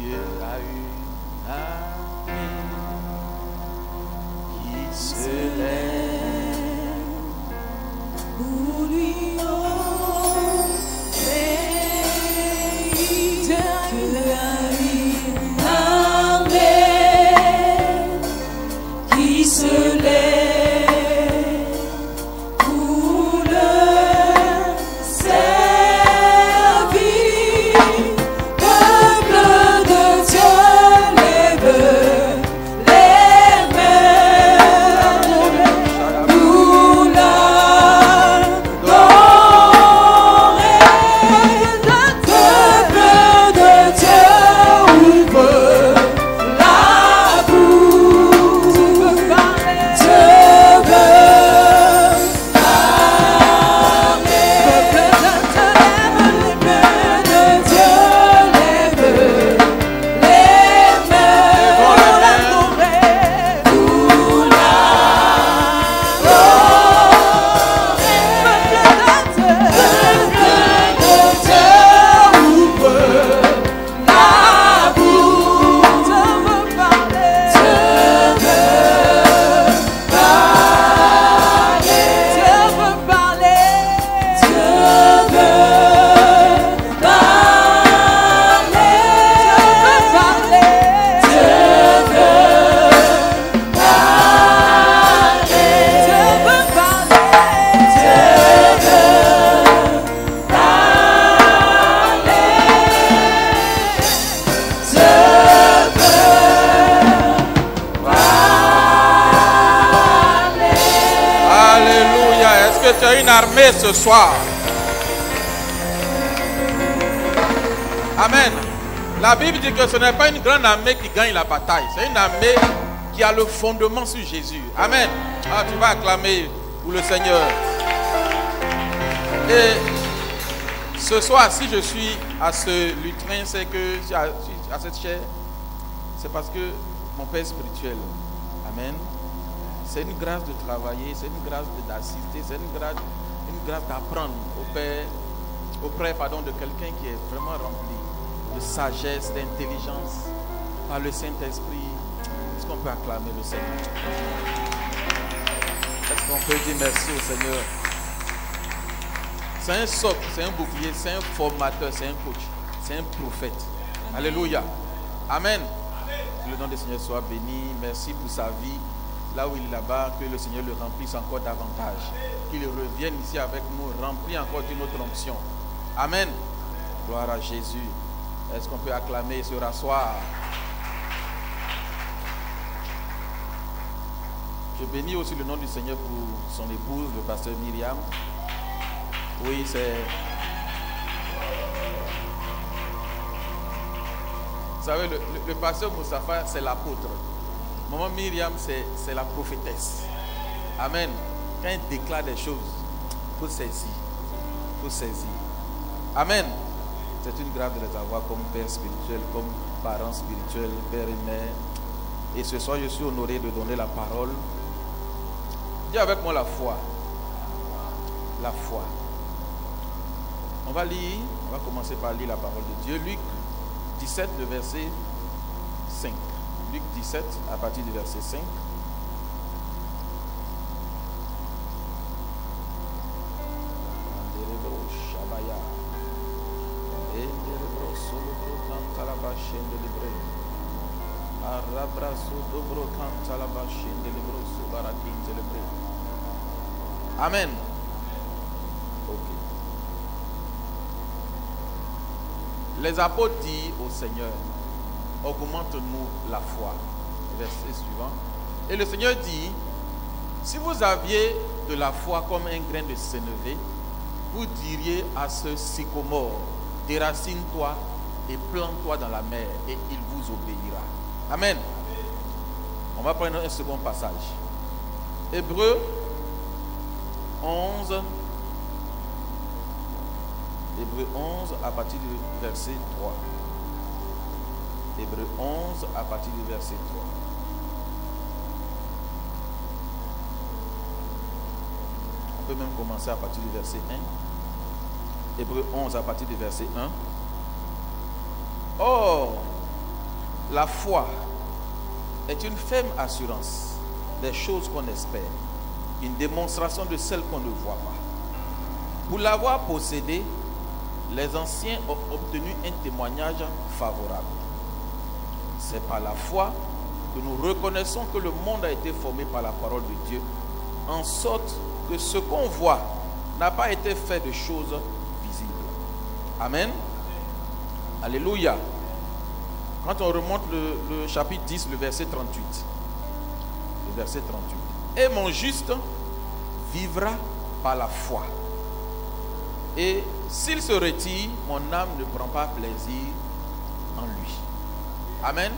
Dieu a une armée qui se lève pour lui obéir. Dieu a une armée qui se lève pour le servir. Peuple de Dieu, lève les mains, nous l'adorer. Peuple de Dieu, ouvre la bouche. Dieu veut parler. Tu as une armée ce soir. Amen. La Bible dit que ce n'est pas une grande armée qui gagne la bataille. C'est une armée qui a le fondement sur Jésus. Amen. Ah, tu vas acclamer pour le Seigneur. Et ce soir, si je suis à ce lutrin, c'est que je suis à cette chair, c'est parce que mon Père spirituel. Amen. C'est une grâce de travailler, c'est une grâce d'assister, c'est une grâce d'apprendre auprès de quelqu'un qui est vraiment rempli de sagesse, d'intelligence par le Saint-Esprit. Est-ce qu'on peut acclamer le Seigneur? Est-ce qu'on peut dire merci au Seigneur? C'est un socle, c'est un bouclier, c'est un formateur, c'est un coach, c'est un prophète. Alléluia. Amen. Que le nom du Seigneur soit béni. Merci pour sa vie. Là où il est là-bas, que le Seigneur le remplisse encore davantage. Qu'il revienne ici avec nous, rempli encore d'une autre onction. Amen. Gloire à Jésus. Est-ce qu'on peut acclamer et se rasseoir? Je bénis aussi le nom du Seigneur pour son épouse, le pasteur Myriam. Oui, c'est... Vous savez, le pasteur Moustapha, c'est l'apôtre. Maman Myriam, c'est la prophétesse. Amen. Quand elle déclare des choses, il faut saisir. Il faut saisir. Amen. C'est une grâce de les avoir comme père spirituel, comme parents spirituels, père et mère. Et ce soir, je suis honoré de donner la parole. Dis avec moi la foi. La foi. On va lire, on va commencer par lire la parole de Dieu. Luc 17, le verset 5. Luc 17, à partir du verset 5. Amen. Ok. Les apôtres disent au Seigneur, augmente-nous la foi. Verset suivant. Et le Seigneur dit, si vous aviez de la foi comme un grain de sénévé, vous diriez à ce sycomore, déracine-toi et plante-toi dans la mer, et il vous obéira. Amen. On va prendre un second passage. Hébreux 11. Hébreux 11 à partir du verset 3. Hébreux 11 à partir du verset 3. On peut même commencer à partir du verset 1. Hébreux 11 à partir du verset 1. Or, La foi est une ferme assurance des choses qu'on espère, une démonstration de celles qu'on ne voit pas. Pour l'avoir possédée, les anciens ont obtenu un témoignage favorable. C'est par la foi que nous reconnaissons que le monde a été formé par la parole de Dieu, en sorte que ce qu'on voit n'a pas été fait de choses visibles. Amen. Alléluia. Quand on remonte le chapitre 10, le verset 38. Le verset 38. Et mon juste vivra par la foi. Et s'il se retire, mon âme ne prend pas plaisir en lui. Amen.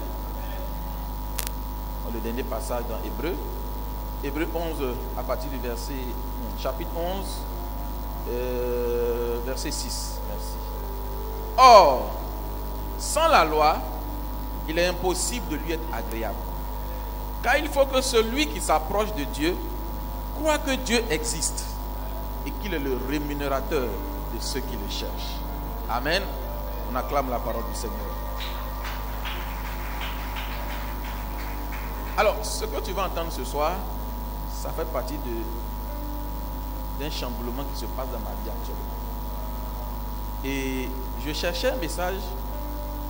Le dernier passage dans Hébreu. Hébreu 11, à partir du verset, chapitre 11, verset 6. Merci. Or, sans la loi, il est impossible de lui être agréable. Car il faut que celui qui s'approche de Dieu croit que Dieu existe et qu'il est le rémunérateur de ceux qui le cherchent. Amen. On acclame la parole du Seigneur. Alors, ce que tu vas entendre ce soir, ça fait partie d'un chamboulement qui se passe dans ma vie actuellement. Et je cherchais un message,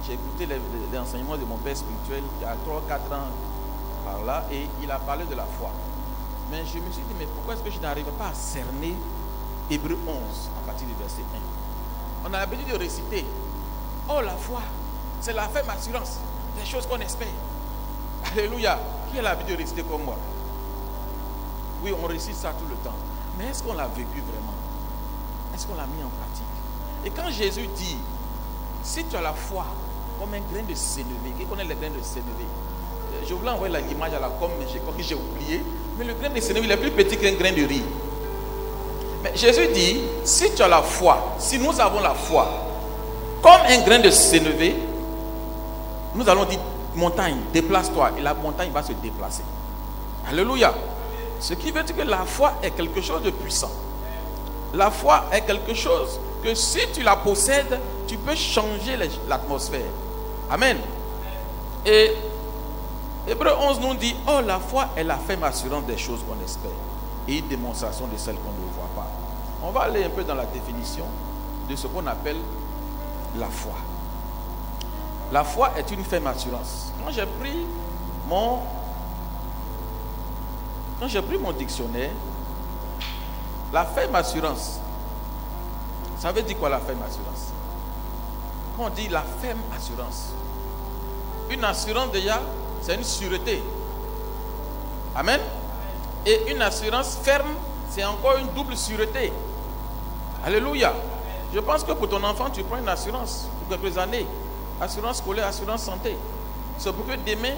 j'ai écouté les enseignements de mon père spirituel il y a 3-4 ans par là, et il a parlé de la foi. Mais je me suis dit, mais pourquoi est-ce que je n'arrive pas à cerner Hébreu 11 à partir du verset 1? On a l'habitude de réciter, oh la foi, c'est la ferme assurance des choses qu'on espère. Alléluia. Qui a l'habitude de réciter comme moi? Oui, on récite ça tout le temps. Mais est-ce qu'on l'a vécu vraiment? Est-ce qu'on l'a mis en pratique? Et quand Jésus dit, si tu as la foi comme un grain de sénévé, qui connaît les grains de sénévé? Je voulais envoyer l'image à la com, mais j'ai oublié. Mais le grain de sénévé, il est plus petit qu'un grain de riz. Mais Jésus dit, si tu as la foi, si nous avons la foi, comme un grain de sénévé, nous allons dire, montagne, déplace-toi, et la montagne va se déplacer. Alléluia. Ce qui veut dire que la foi est quelque chose de puissant. La foi est quelque chose que si tu la possèdes, tu peux changer l'atmosphère. Amen. Et Hébreu 11 nous dit, oh la foi est la ferme assurance des choses qu'on espère et une démonstration de celles qu'on ne voit pas. On va aller un peu dans la définition de ce qu'on appelle la foi. La foi est une ferme assurance. Quand j'ai pris mon dictionnaire, la ferme assurance, ça veut dire quoi la ferme assurance? Quand on dit la ferme assurance, une assurance déjà, c'est une sûreté. Amen. Et une assurance ferme, c'est encore une double sûreté. Alléluia. Je pense que pour ton enfant, tu prends une assurance pour quelques années. Assurance scolaire, assurance santé. C'est pour que demain,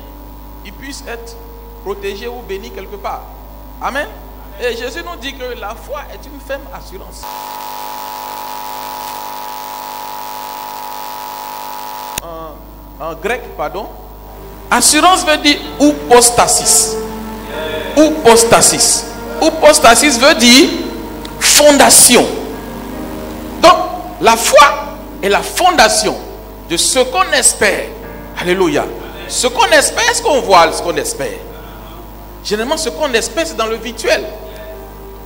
il puisse être protégé ou béni quelque part. Amen. Et Jésus nous dit que la foi est une ferme assurance. En grec, pardon. Assurance veut dire oupostasis. Oupostasis. Oupostasis veut dire fondation. Donc, la foi est la fondation de ce qu'on espère. Alléluia. Ce qu'on espère, est-ce qu'on voit ce qu'on espère? Généralement, ce qu'on espère, c'est dans le virtuel.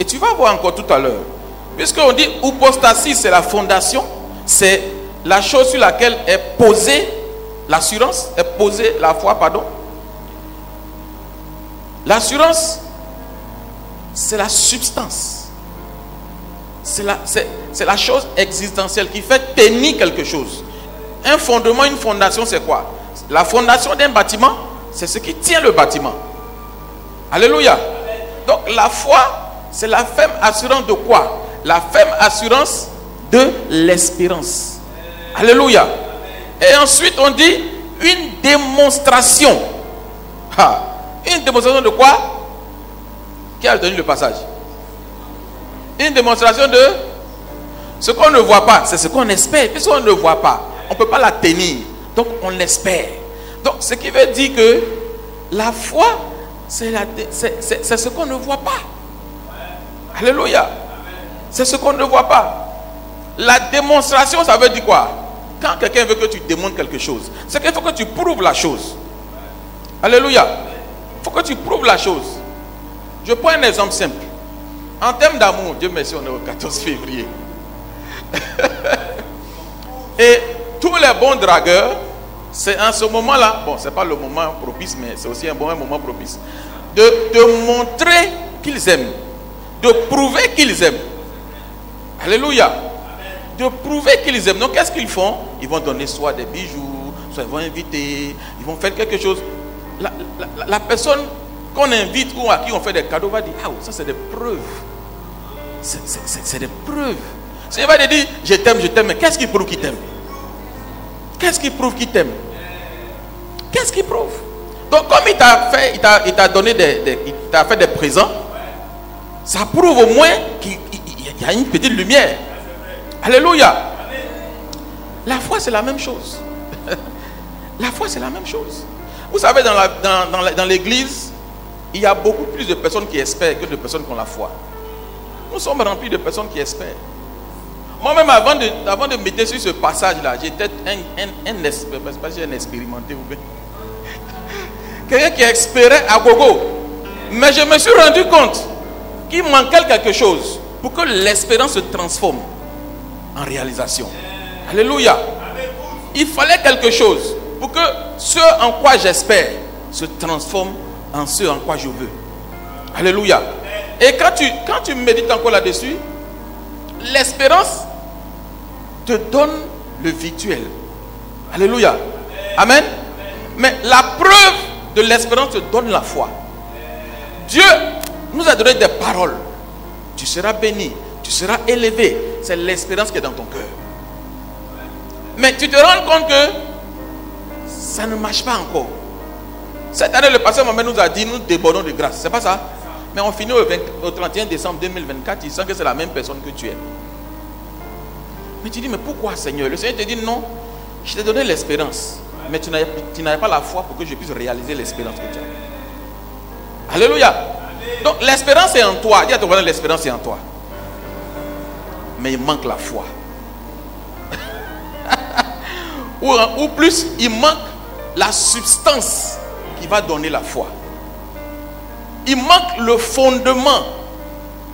Et tu vas voir encore tout à l'heure. Puisqu'on dit oupostasis, c'est la fondation, c'est la chose sur laquelle est posée l'assurance, est posée la foi, pardon. L'assurance, c'est la substance. C'est la chose existentielle qui fait tenir quelque chose. Un fondement, une fondation, c'est quoi? La fondation d'un bâtiment, c'est ce qui tient le bâtiment. Alléluia. Donc la foi, c'est la ferme assurance de quoi? La ferme assurance de l'espérance. Alléluia. Et ensuite on dit une démonstration. Une démonstration de quoi? Qui a donné le passage? Une démonstration de ce qu'on ne voit pas. C'est ce qu'on espère. Puisqu'on ne voit pas, on ne peut pas la tenir. Donc on l'espère. Donc ce qui veut dire que la foi, c'est ce qu'on ne voit pas. Alléluia. C'est ce qu'on ne voit pas. La démonstration, ça veut dire quoi? quand quelqu'un veut que tu démontres quelque chose, c'est qu'il faut que tu prouves la chose. Alléluia. Il faut que tu prouves la chose. Je prends un exemple simple. En termes d'amour, Dieu merci, on est au 14 février. Et tous les bons dragueurs, c'est en ce moment-là, bon, c'est pas le moment propice, mais c'est aussi un bon moment propice, de montrer qu'ils aiment, de prouver qu'ils aiment. Alléluia. De prouver qu'ils aiment. Donc, qu'est-ce qu'ils font? Ils vont donner soit des bijoux, soit ils vont inviter, ils vont faire quelque chose. La personne qu'on invite ou à qui on fait des cadeaux va dire, ah, ça c'est des preuves. C'est des preuves. Il va te dire, je t'aime, mais qu'est-ce qui prouve qu'il t'aime? Qu'est-ce qui prouve qu'il t'aime? Qu'est-ce qui prouve? Donc, comme il t'a donné il t'a fait des présents, ça prouve au moins qu'il y a une petite lumière. Alléluia. La foi, c'est la même chose. La foi, c'est la même chose. Vous savez, dans l'église, il y a beaucoup plus de personnes qui espèrent que de personnes qui ont la foi. Nous sommes remplis de personnes qui espèrent. Moi-même, avant de mettre sur ce passage-là, j'étais un expérimenté. Quelqu'un qui espérait à gogo. Mais je me suis rendu compte qu'il manquait quelque chose pour que l'espérance se transforme en réalisation. Alléluia. Il fallait quelque chose pour que ce en quoi j'espère se transforme en ce en quoi je veux. Alléluia. Et quand tu médites encore là-dessus, l'espérance te donne le virtuel. Alléluia. Amen. Mais la preuve de l'espérance te donne la foi. Dieu nous a donné des paroles. Tu seras béni, tu seras élevé. C'est l'espérance qui est dans ton cœur. Mais tu te rends compte que ça ne marche pas encore. Cette année, le pasteur Mohamed nous a dit, nous débordons de grâce. C'est pas ça? Mais on finit au 31 décembre 2024, il sent que c'est la même personne que tu es. Mais tu dis, mais pourquoi Seigneur? Le Seigneur te dit, non, je t'ai donné l'espérance. Mais tu n'avais pas la foi pour que je puisse réaliser l'espérance que tu as. Alléluia. Donc l'espérance est en toi. Dis à ton voisin, l'espérance est en toi. Mais il manque la foi. ou plus, il manque la substance qui va donner la foi. Il manque le fondement,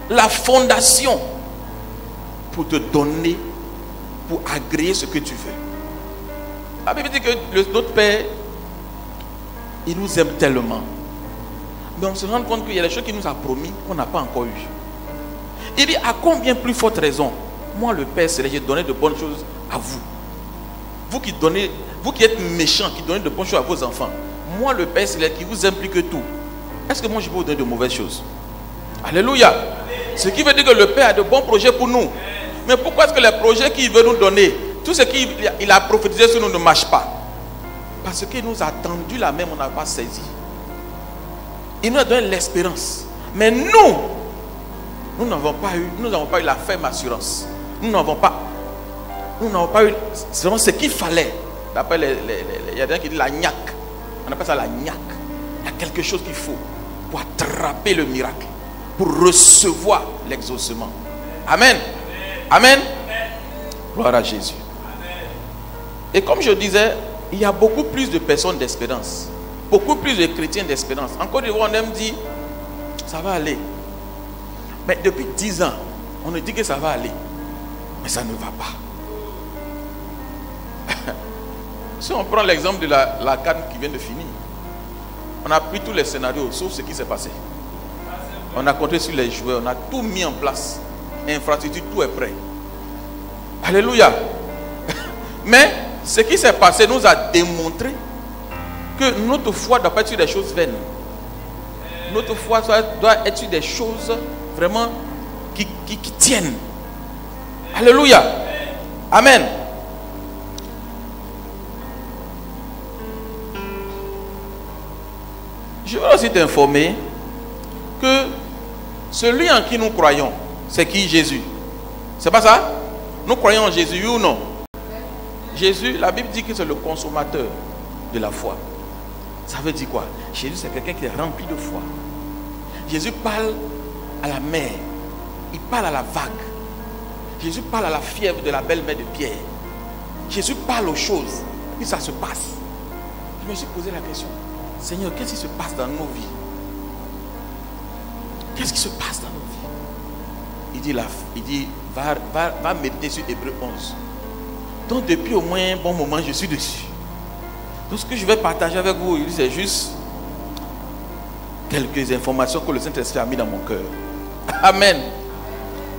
la fondation pour te donner, pour agréer ce que tu veux. La Bible dit que notre Père, il nous aime tellement. Mais on se rend compte qu'il y a des choses qu'il nous a promis qu'on n'a pas encore eu. Il dit, à combien plus forte raison, moi le Père Céleste, j'ai donné de bonnes choses à vous. Vous qui êtes méchants, qui donnez de bonnes choses à vos enfants. Moi le Père Céleste qui vous implique tout. Est-ce que moi je peux vous donner de mauvaises choses? Alléluia. Ce qui veut dire que le Père a de bons projets pour nous. Mais pourquoi est-ce que les projets qu'il veut nous donner, tout ce qu'il a prophétisé sur nous ne marche pas? Parce qu'il nous a tendu la main, on n'a pas saisi. Il nous a donné l'espérance. Mais nous n'avons pas eu la ferme assurance. Nous n'avons pas eu vraiment ce qu'il fallait. D'après il y a des gens qui disent la gnaque. On appelle ça la gnaque. Il y a quelque chose qu'il faut pour attraper le miracle, pour recevoir l'exaucement. Amen. Amen. Gloire à Jésus. Et comme je disais, il y a beaucoup plus de personnes d'espérance, beaucoup plus de chrétiens d'espérance. En Côte d'Ivoire, on aime dire, ça va aller. Mais depuis 10 ans, on nous dit que ça va aller. Mais ça ne va pas. Si on prend l'exemple de la CAN qui vient de finir, on a pris tous les scénarios, sauf ce qui s'est passé. On a compté sur les joueurs, on a tout mis en place. Infrastructure, tout est prêt. Alléluia. Mais ce qui s'est passé nous a démontré que notre foi doit pas être sur des choses vaines. Notre foi doit être sur des choses vraiment qui tiennent. Alléluia. Amen. Je veux aussi t'informer que celui en qui nous croyons, c'est qui? Jésus. C'est pas ça? Nous croyons en Jésus, oui ou non? Jésus, la Bible dit que c'est le consommateur de la foi. Ça veut dire quoi? Jésus, c'est quelqu'un qui est rempli de foi. Jésus parle à la mer. Il parle à la vague. Jésus parle à la fièvre de la belle-mère de Pierre. Jésus parle aux choses, puis ça se passe. Je me suis posé la question, Seigneur, qu'est-ce qui se passe dans nos vies? Qu'est-ce qui se passe dans nos vies? Il dit, va méditer sur Hébreux 11. Donc depuis au moins un bon moment, je suis dessus. Tout ce que je vais partager avec vous, c'est juste quelques informations que le Saint-Esprit a mis dans mon cœur. Amen.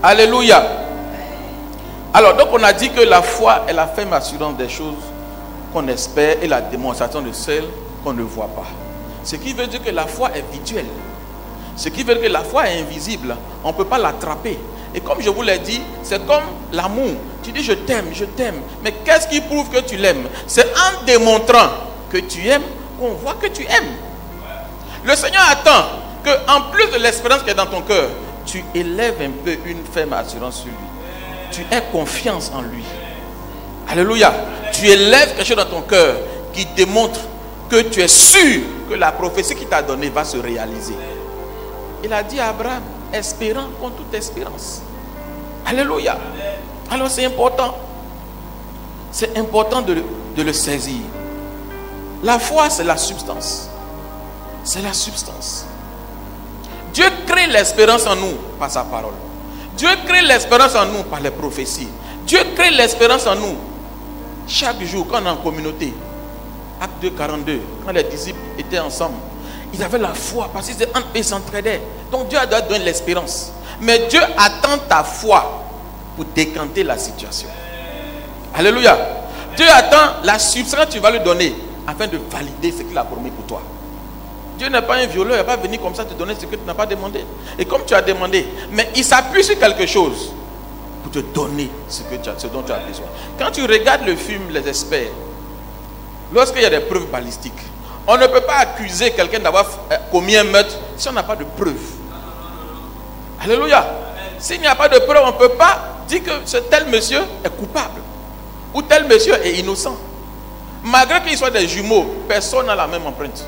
Alléluia. Alors, donc on a dit que la foi est la ferme assurance des choses qu'on espère et la démonstration de celles qu'on ne voit pas. Ce qui veut dire que la foi est virtuelle. Ce qui veut dire que la foi est invisible. On ne peut pas l'attraper. Et comme je vous l'ai dit, c'est comme l'amour. Tu dis je t'aime. Mais qu'est-ce qui prouve que tu l'aimes? C'est en démontrant que tu aimes qu'on voit que tu aimes. Le Seigneur attend qu'en plus de l'espérance qui est dans ton cœur, tu élèves un peu une ferme assurance sur lui. Tu aies confiance en lui. Alléluia. Tu élèves quelque chose dans ton cœur qui démontre que tu es sûr que la prophétie qu'il t'a donnée va se réaliser. Il a dit à Abraham, espérant contre toute espérance. Alléluia. Alors c'est important. C'est important de le saisir. La foi, c'est la substance. C'est la substance. Dieu crée l'espérance en nous par sa parole. Dieu crée l'espérance en nous par les prophéties. Dieu crée l'espérance en nous chaque jour quand on est en communauté. Acte 2, 42, quand les disciples étaient ensemble, ils avaient la foi parce qu'ils s'entraidaient. Donc Dieu a donné l'espérance. Mais Dieu attend ta foi pour décanter la situation. Alléluia. Dieu attend la substance que tu vas lui donner afin de valider ce qu'il a promis pour toi. Dieu n'est pas un violeur, il ne va pas venir comme ça te donner ce que tu n'as pas demandé. Et comme tu as demandé, mais il s'appuie sur quelque chose pour te donner ce dont tu as besoin. Quand tu regardes le film Les Experts, lorsqu'il y a des preuves balistiques, on ne peut pas accuser quelqu'un d'avoir commis un meurtre si on n'a pas de preuves. Alléluia. S'il n'y a pas de preuve, on ne peut pas dire que ce tel monsieur est coupable ou tel monsieur est innocent. Malgré qu'ils soient des jumeaux, personne n'a la même empreinte.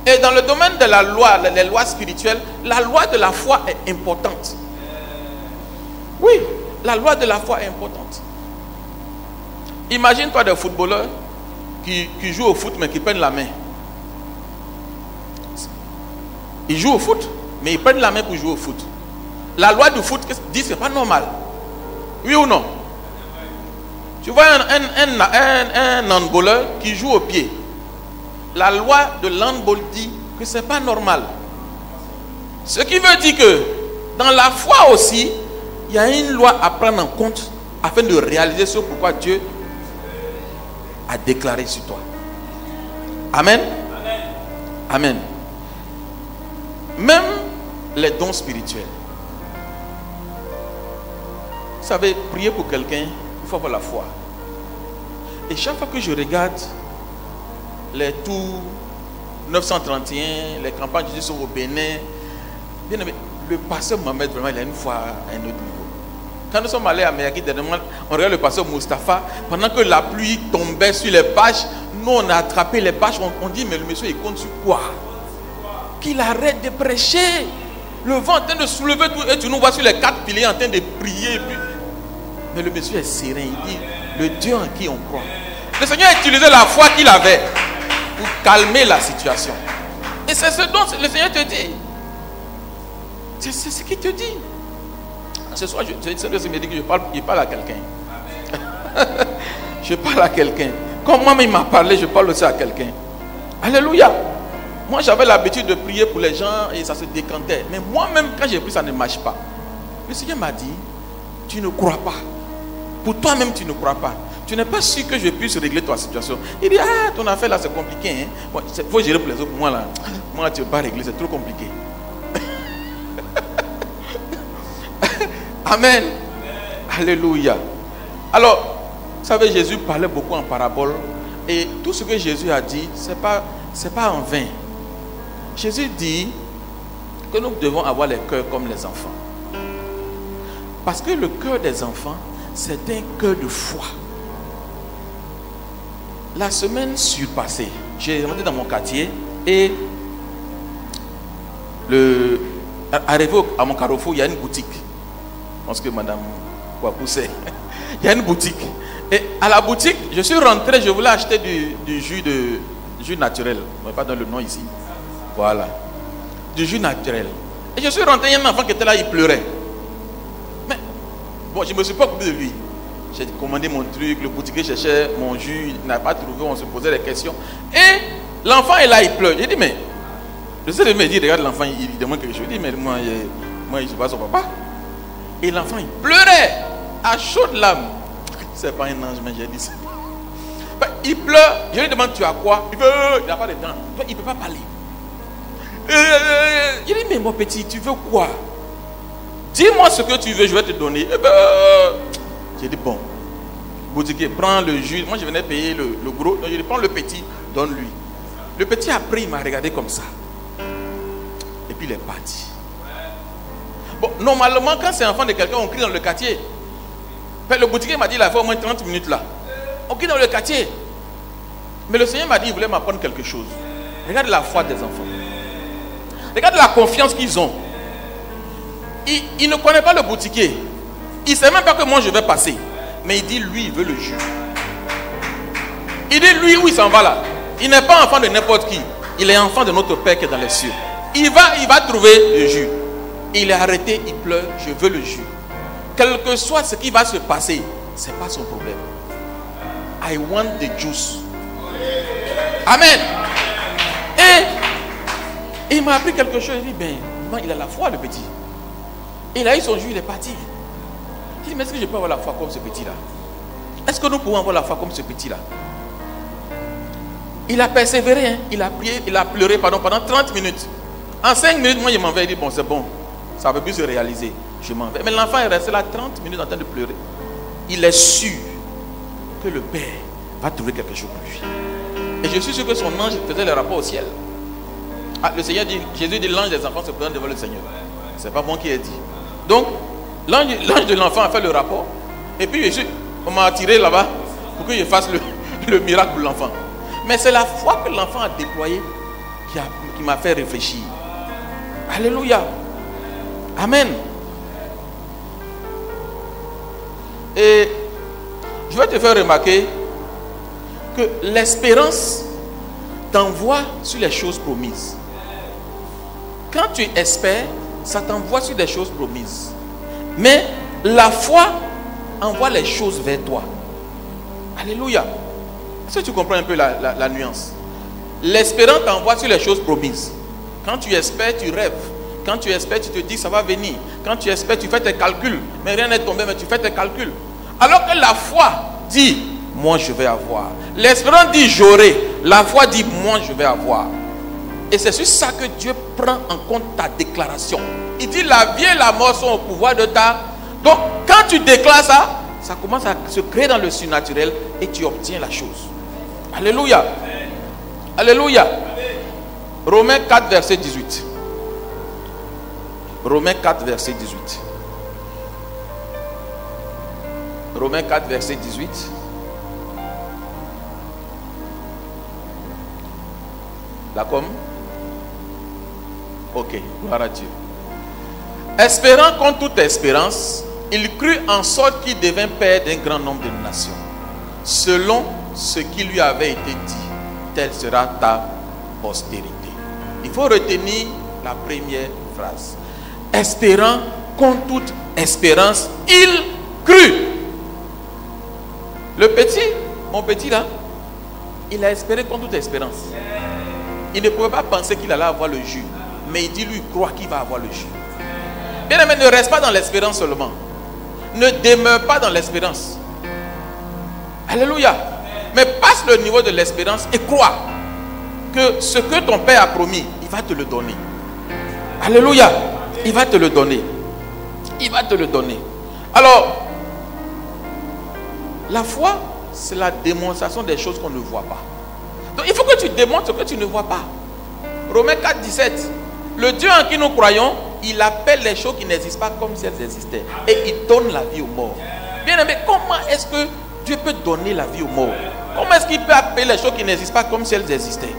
Et dans le domaine de la loi, les lois spirituelles, la loi de la foi est importante. Oui, la loi de la foi est importante. Imagine-toi des footballeurs qui jouent au foot mais qui prennent la main. Ils jouent au foot, mais ils prennent la main pour jouer au foot. La loi du foot dit que ce n'est pas normal. Oui ou non? Tu vois un handballeur qui joue au pied. La loi de l'handball dit que ce n'est pas normal. Ce qui veut dire que dans la foi aussi, il y a une loi à prendre en compte afin de réaliser ce pourquoi Dieu a déclaré sur toi. Amen. Amen. Même les dons spirituels. Vous savez, prier pour quelqu'un, il faut avoir la foi. Et chaque fois que je regarde les tours 931, les campagnes de Jésus au Bénin, bien aimé, le pasteur Mohamed, vraiment, il a une foi à un autre niveau. Quand nous sommes allés à Meyagi, on regarde le pasteur Mustapha, pendant que la pluie tombait sur les bâches, nous on a attrapé les bâches, on dit, mais le monsieur il compte sur quoi? Qu'il arrête de prêcher. Le vent est en train de soulever tout, et tu nous vois sur les 4 piliers en train de prier. Mais le monsieur est serein, il dit, le Dieu en qui on croit. Le Seigneur a utilisé la foi qu'il avait pour calmer la situation. Et c'est ce dont le Seigneur te dit. C'est ce qu'il te dit. Ce soir, je me dis que je parle à quelqu'un. Je parle à quelqu'un. Comme moi-même il m'a parlé, je parle aussi à quelqu'un. Alléluia. Moi, j'avais l'habitude de prier pour les gens et ça se décantait. Mais moi-même, quand j'ai pris, ça ne marche pas. Le Seigneur m'a dit, tu ne crois pas. Pour toi-même, tu ne crois pas. Tu n'es pas sûr que je puisse régler ta situation. Il dit, ah, ton affaire là, c'est compliqué. Hein? Bon, il faut gérer pour les autres. Moi, là, moi, tu ne peux pas régler, c'est trop compliqué. Amen. Alléluia. Alors, vous savez, Jésus parlait beaucoup en parabole. Et tout ce que Jésus a dit, ce n'est pas en vain. Jésus dit que nous devons avoir les cœurs comme les enfants. Parce que le cœur des enfants, c'est un cœur de foi. La semaine surpassée, j'ai rentré dans mon quartier et arrivé à mon carrefour, il y a une boutique. Je pense que madame Kouakou sait. Il y a une boutique. Et à la boutique, je suis rentré, je voulais acheter du jus naturel. On ne va pas donner le nom ici. Voilà. Du jus naturel. Et je suis rentré, il y a un enfant qui était là, il pleurait. Mais, bon, je ne me suis pas occupé de lui. J'ai commandé mon truc, le boutiquier cherchait mon jus, il n'a pas trouvé, on se posait des questions. Et l'enfant est là, il pleure. J'ai dit, mais, je sais de me dire, regarde l'enfant, il demande quelque chose. Je dis, mais moi je ne suis pas son papa. Et l'enfant, il pleurait à chaudes larmes. C'est pas un ange, mais j'ai dit ça. Il pleure, je lui demande, tu as quoi? Il n'a pas de dents, il ne peut pas parler. Je lui dis, mais mon petit, tu veux quoi? Dis-moi ce que tu veux, je vais te donner. J'ai dit, bon, boutiquier, prends le jus. Moi, je venais payer le gros. Donc, je lui dis, prends le petit, donne-lui. Le petit, après, il m'a regardé comme ça. Et puis, il est parti. Bon, normalement, quand c'est enfant de quelqu'un, on crie dans le quartier. Le boutiquier m'a dit, il a fait au moins 30 minutes là. On crie dans le quartier. Mais le Seigneur m'a dit, il voulait m'apprendre quelque chose. Regarde la foi des enfants. Regarde la confiance qu'ils ont. Il ne connaît pas le boutiquier. Il ne sait même pas que moi je vais passer. Mais il dit, lui, il veut le jus. Il dit, lui, où il s'en va là? Il n'est pas enfant de n'importe qui. Il est enfant de notre Père qui est dans les cieux. Il va trouver le jus. Il est arrêté, il pleure, je veux le jus. Quel que soit ce qui va se passer, ce n'est pas son problème. I want the juice. Amen. Et il m'a appris quelque chose. Il dit, ben, il a la foi, le petit. Il a eu son jus, il est parti. Il dit, mais est-ce que je peux avoir la foi comme ce petit-là? Est-ce que nous pouvons avoir la foi comme ce petit-là? Il a persévéré, hein? Il a prié, il a pleuré pendant 30 minutes. En 5 minutes, moi, je m'en vais. Il dit, bon, c'est bon. Ça ne peut plus se réaliser. Je m'en vais. Mais l'enfant est resté là 30 minutes en train de pleurer. Il est sûr que le Père va trouver quelque chose pour lui. Et je suis sûr que son ange faisait le rapport au ciel. Ah, le Seigneur dit, Jésus dit, l'ange des enfants se présente devant le Seigneur. C'est pas moi qui ai dit. Donc, l'ange de l'enfant a fait le rapport. Et puis, on m'a attiré là-bas pour que je fasse le miracle pour l'enfant. Mais c'est la foi que l'enfant a déployée qui m'a fait réfléchir. Alléluia. Amen. Et je vais te faire remarquer que l'espérance t'envoie sur les choses promises. Quand tu espères, ça t'envoie sur des choses promises. Mais la foi envoie les choses vers toi. Alléluia. Est-ce que tu comprends un peu la nuance? L'espérance t'envoie sur les choses promises. Quand tu espères, tu rêves. Quand tu espères, tu te dis ça va venir. Quand tu espères, tu fais tes calculs. Mais rien n'est tombé, mais tu fais tes calculs. Alors que la foi dit, moi je vais avoir. L'espérance dit, j'aurai. La foi dit, moi je vais avoir. Et c'est sur ça que Dieu prend en compte ta déclaration. Il dit, la vie et la mort sont au pouvoir de ta... Donc, quand tu déclares ça, ça commence à se créer dans le surnaturel et tu obtiens la chose. Alléluia. Alléluia. Romains 4, verset 18. Romains 4, verset 18. Romains 4, verset 18. La com? Ok, gloire à Dieu. Espérant contre toute espérance, il crut en sorte qu'il devint père d'un grand nombre de nations. Selon ce qui lui avait été dit, telle sera ta postérité. Il faut retenir la première phrase. Espérant contre toute espérance, il crut. Le petit, mon petit là, il a espéré contre toute espérance. Il ne pouvait pas penser qu'il allait avoir le jus. Mais il dit lui, croit qu'il va avoir le jus. Bien aimé, ne reste pas dans l'espérance seulement. Ne demeure pas dans l'espérance. Alléluia. Mais passe le niveau de l'espérance et crois que ce que ton Père a promis, il va te le donner. Alléluia. Il va te le donner. Il va te le donner. Alors, la foi, c'est la démonstration des choses qu'on ne voit pas. Donc, il faut que tu démontres ce que tu ne vois pas. Romains 4, 17. Le Dieu en qui nous croyons, il appelle les choses qui n'existent pas comme si elles existaient. Et il donne la vie aux morts. Bien aimé, comment est-ce que Dieu peut donner la vie aux morts? Comment est-ce qu'il peut appeler les choses qui n'existent pas comme si elles existaient?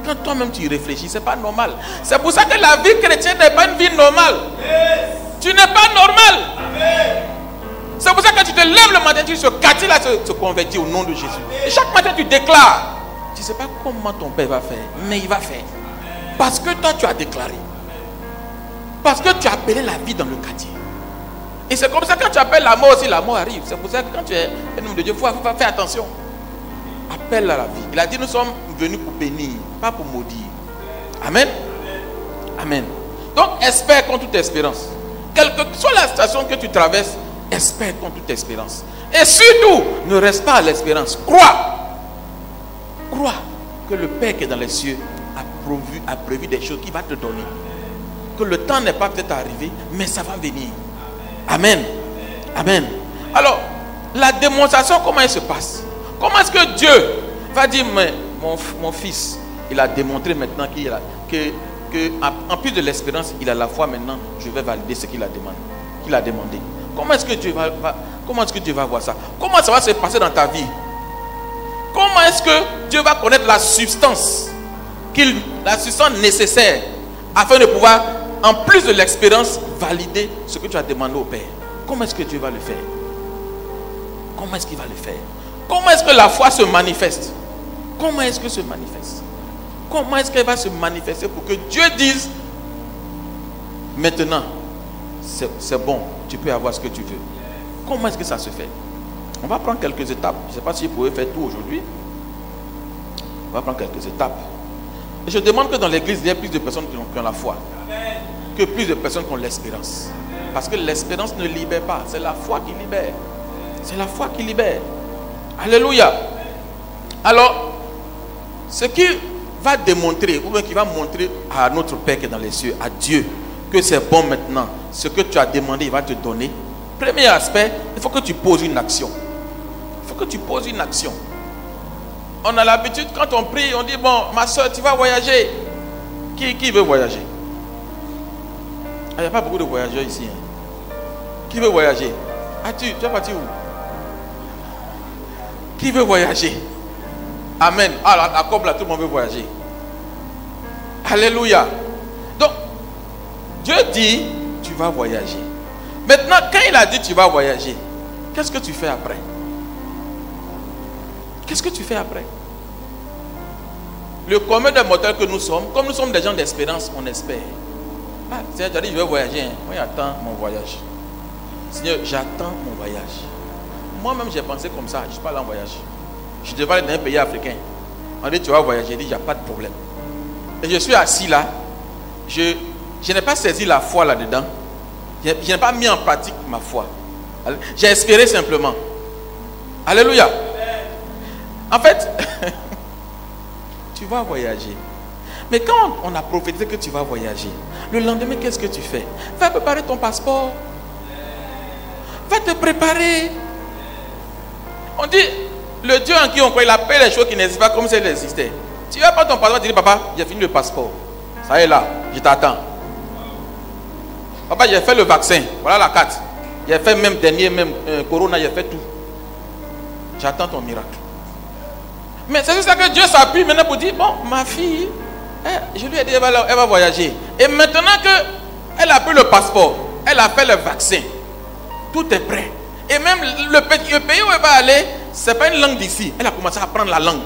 Quand toi-même tu y réfléchis, ce n'est pas normal. C'est pour ça que la vie chrétienne n'est pas une vie normale. Tu n'es pas normal. C'est pour ça que tu te lèves le matin, tu dis ce quartier-là se convertit au nom de Jésus. Et chaque matin, tu déclares. Tu ne sais pas comment ton père va faire, mais il va faire. Parce que toi, tu as déclaré. Parce que tu as appelé la vie dans le quartier. Et c'est comme ça que quand tu appelles la mort aussi, la mort arrive. C'est pour ça que quand tu es un homme de Dieu, il faut faire attention. Appelle à la vie. Il a dit, nous sommes venus pour bénir, pas pour maudire. Amen. Amen. Donc, espère contre toute espérance. Quelle que soit la situation que tu traverses, espère contre toute espérance. Et surtout, ne reste pas à l'espérance. Crois. Crois que le Père qui est dans les cieux a prévu des choses qu'il va te donner. Que le temps n'est pas peut-être arrivé, mais ça va venir. Amen. Amen. Alors, la démonstration, comment elle se passe? Comment est-ce que Dieu va dire, mais mon fils, il a démontré maintenant qu'en plus de l'espérance, il a la foi maintenant, je vais valider ce qu'il a demandé. Comment est-ce que Dieu va voir ça? Comment ça va se passer dans ta vie? Comment est-ce que Dieu va connaître la substance nécessaire afin de pouvoir, en plus de l'expérience, valider ce que tu as demandé au Père? Comment est-ce que Dieu va le faire? Comment est-ce qu'il va le faire? Comment est-ce que la foi se manifeste? Comment est-ce que se manifeste? Comment est-ce qu'elle va se manifester pour que Dieu dise maintenant, c'est bon, tu peux avoir ce que tu veux? Comment est-ce que ça se fait? On va prendre quelques étapes. Je ne sais pas si vous pouvez faire tout aujourd'hui. On va prendre quelques étapes. Et je demande que dans l'église, il y ait plus de personnes qui ont la foi que plus de personnes qui ont l'espérance. Parce que l'espérance ne libère pas. C'est la foi qui libère. C'est la foi qui libère. Alléluia. Alors, ce qui va démontrer, ou bien qui va montrer à notre Père qui est dans les cieux, à Dieu, que c'est bon maintenant, ce que tu as demandé, il va te donner. Premier aspect, il faut que tu poses une action. Il faut que tu poses une action. On a l'habitude, quand on prie, on dit, bon, ma soeur, tu vas voyager. Qui veut voyager? Il n'y a pas beaucoup de voyageurs ici. Hein. Qui veut voyager? Tu vas partir où? Qui veut voyager? Amen. Ah, la couple là, tout le monde veut voyager. Alléluia. Donc, Dieu dit, tu vas voyager. Maintenant, quand il a dit tu vas voyager, qu'est-ce que tu fais après? Qu'est-ce que tu fais après? Le commun des mortels que nous sommes, comme nous sommes des gens d'espérance, on espère. Ah, Seigneur, tu as dit je vais voyager. Hein. Moi, j'attends mon voyage. Seigneur, j'attends mon voyage. Moi-même, j'ai pensé comme ça. Je ne suis pas allé en voyage. Je devais aller dans un pays africain. On dit tu vas voyager. J'ai dit il n'y a pas de problème. Et je suis assis là. Je n'ai pas saisi la foi là-dedans. Je n'ai pas mis en pratique ma foi. J'ai espéré simplement. Alléluia. En fait, tu vas voyager. Mais quand on a prophétisé que tu vas voyager, le lendemain, qu'est-ce que tu fais? Va préparer ton passeport. Va te préparer. On dit, le Dieu en qui on croit, il appelle les choses qui n'existent pas comme si elles existaient. Tu vas pas ton passeport, tu dis, papa, j'ai fini le passeport. Ça y est là, je t'attends. Papa, j'ai fait le vaccin. Voilà la carte. J'ai fait même Corona, j'ai fait tout. J'attends ton miracle. Mais c'est ça que Dieu s'appuie maintenant pour dire, bon, ma fille, je lui ai dit, elle va voyager. Et maintenant qu'elle a pris le passeport, elle a fait le vaccin, tout est prêt. Et même le pays où elle va aller, ce n'est pas une langue d'ici. Elle a commencé à apprendre la langue.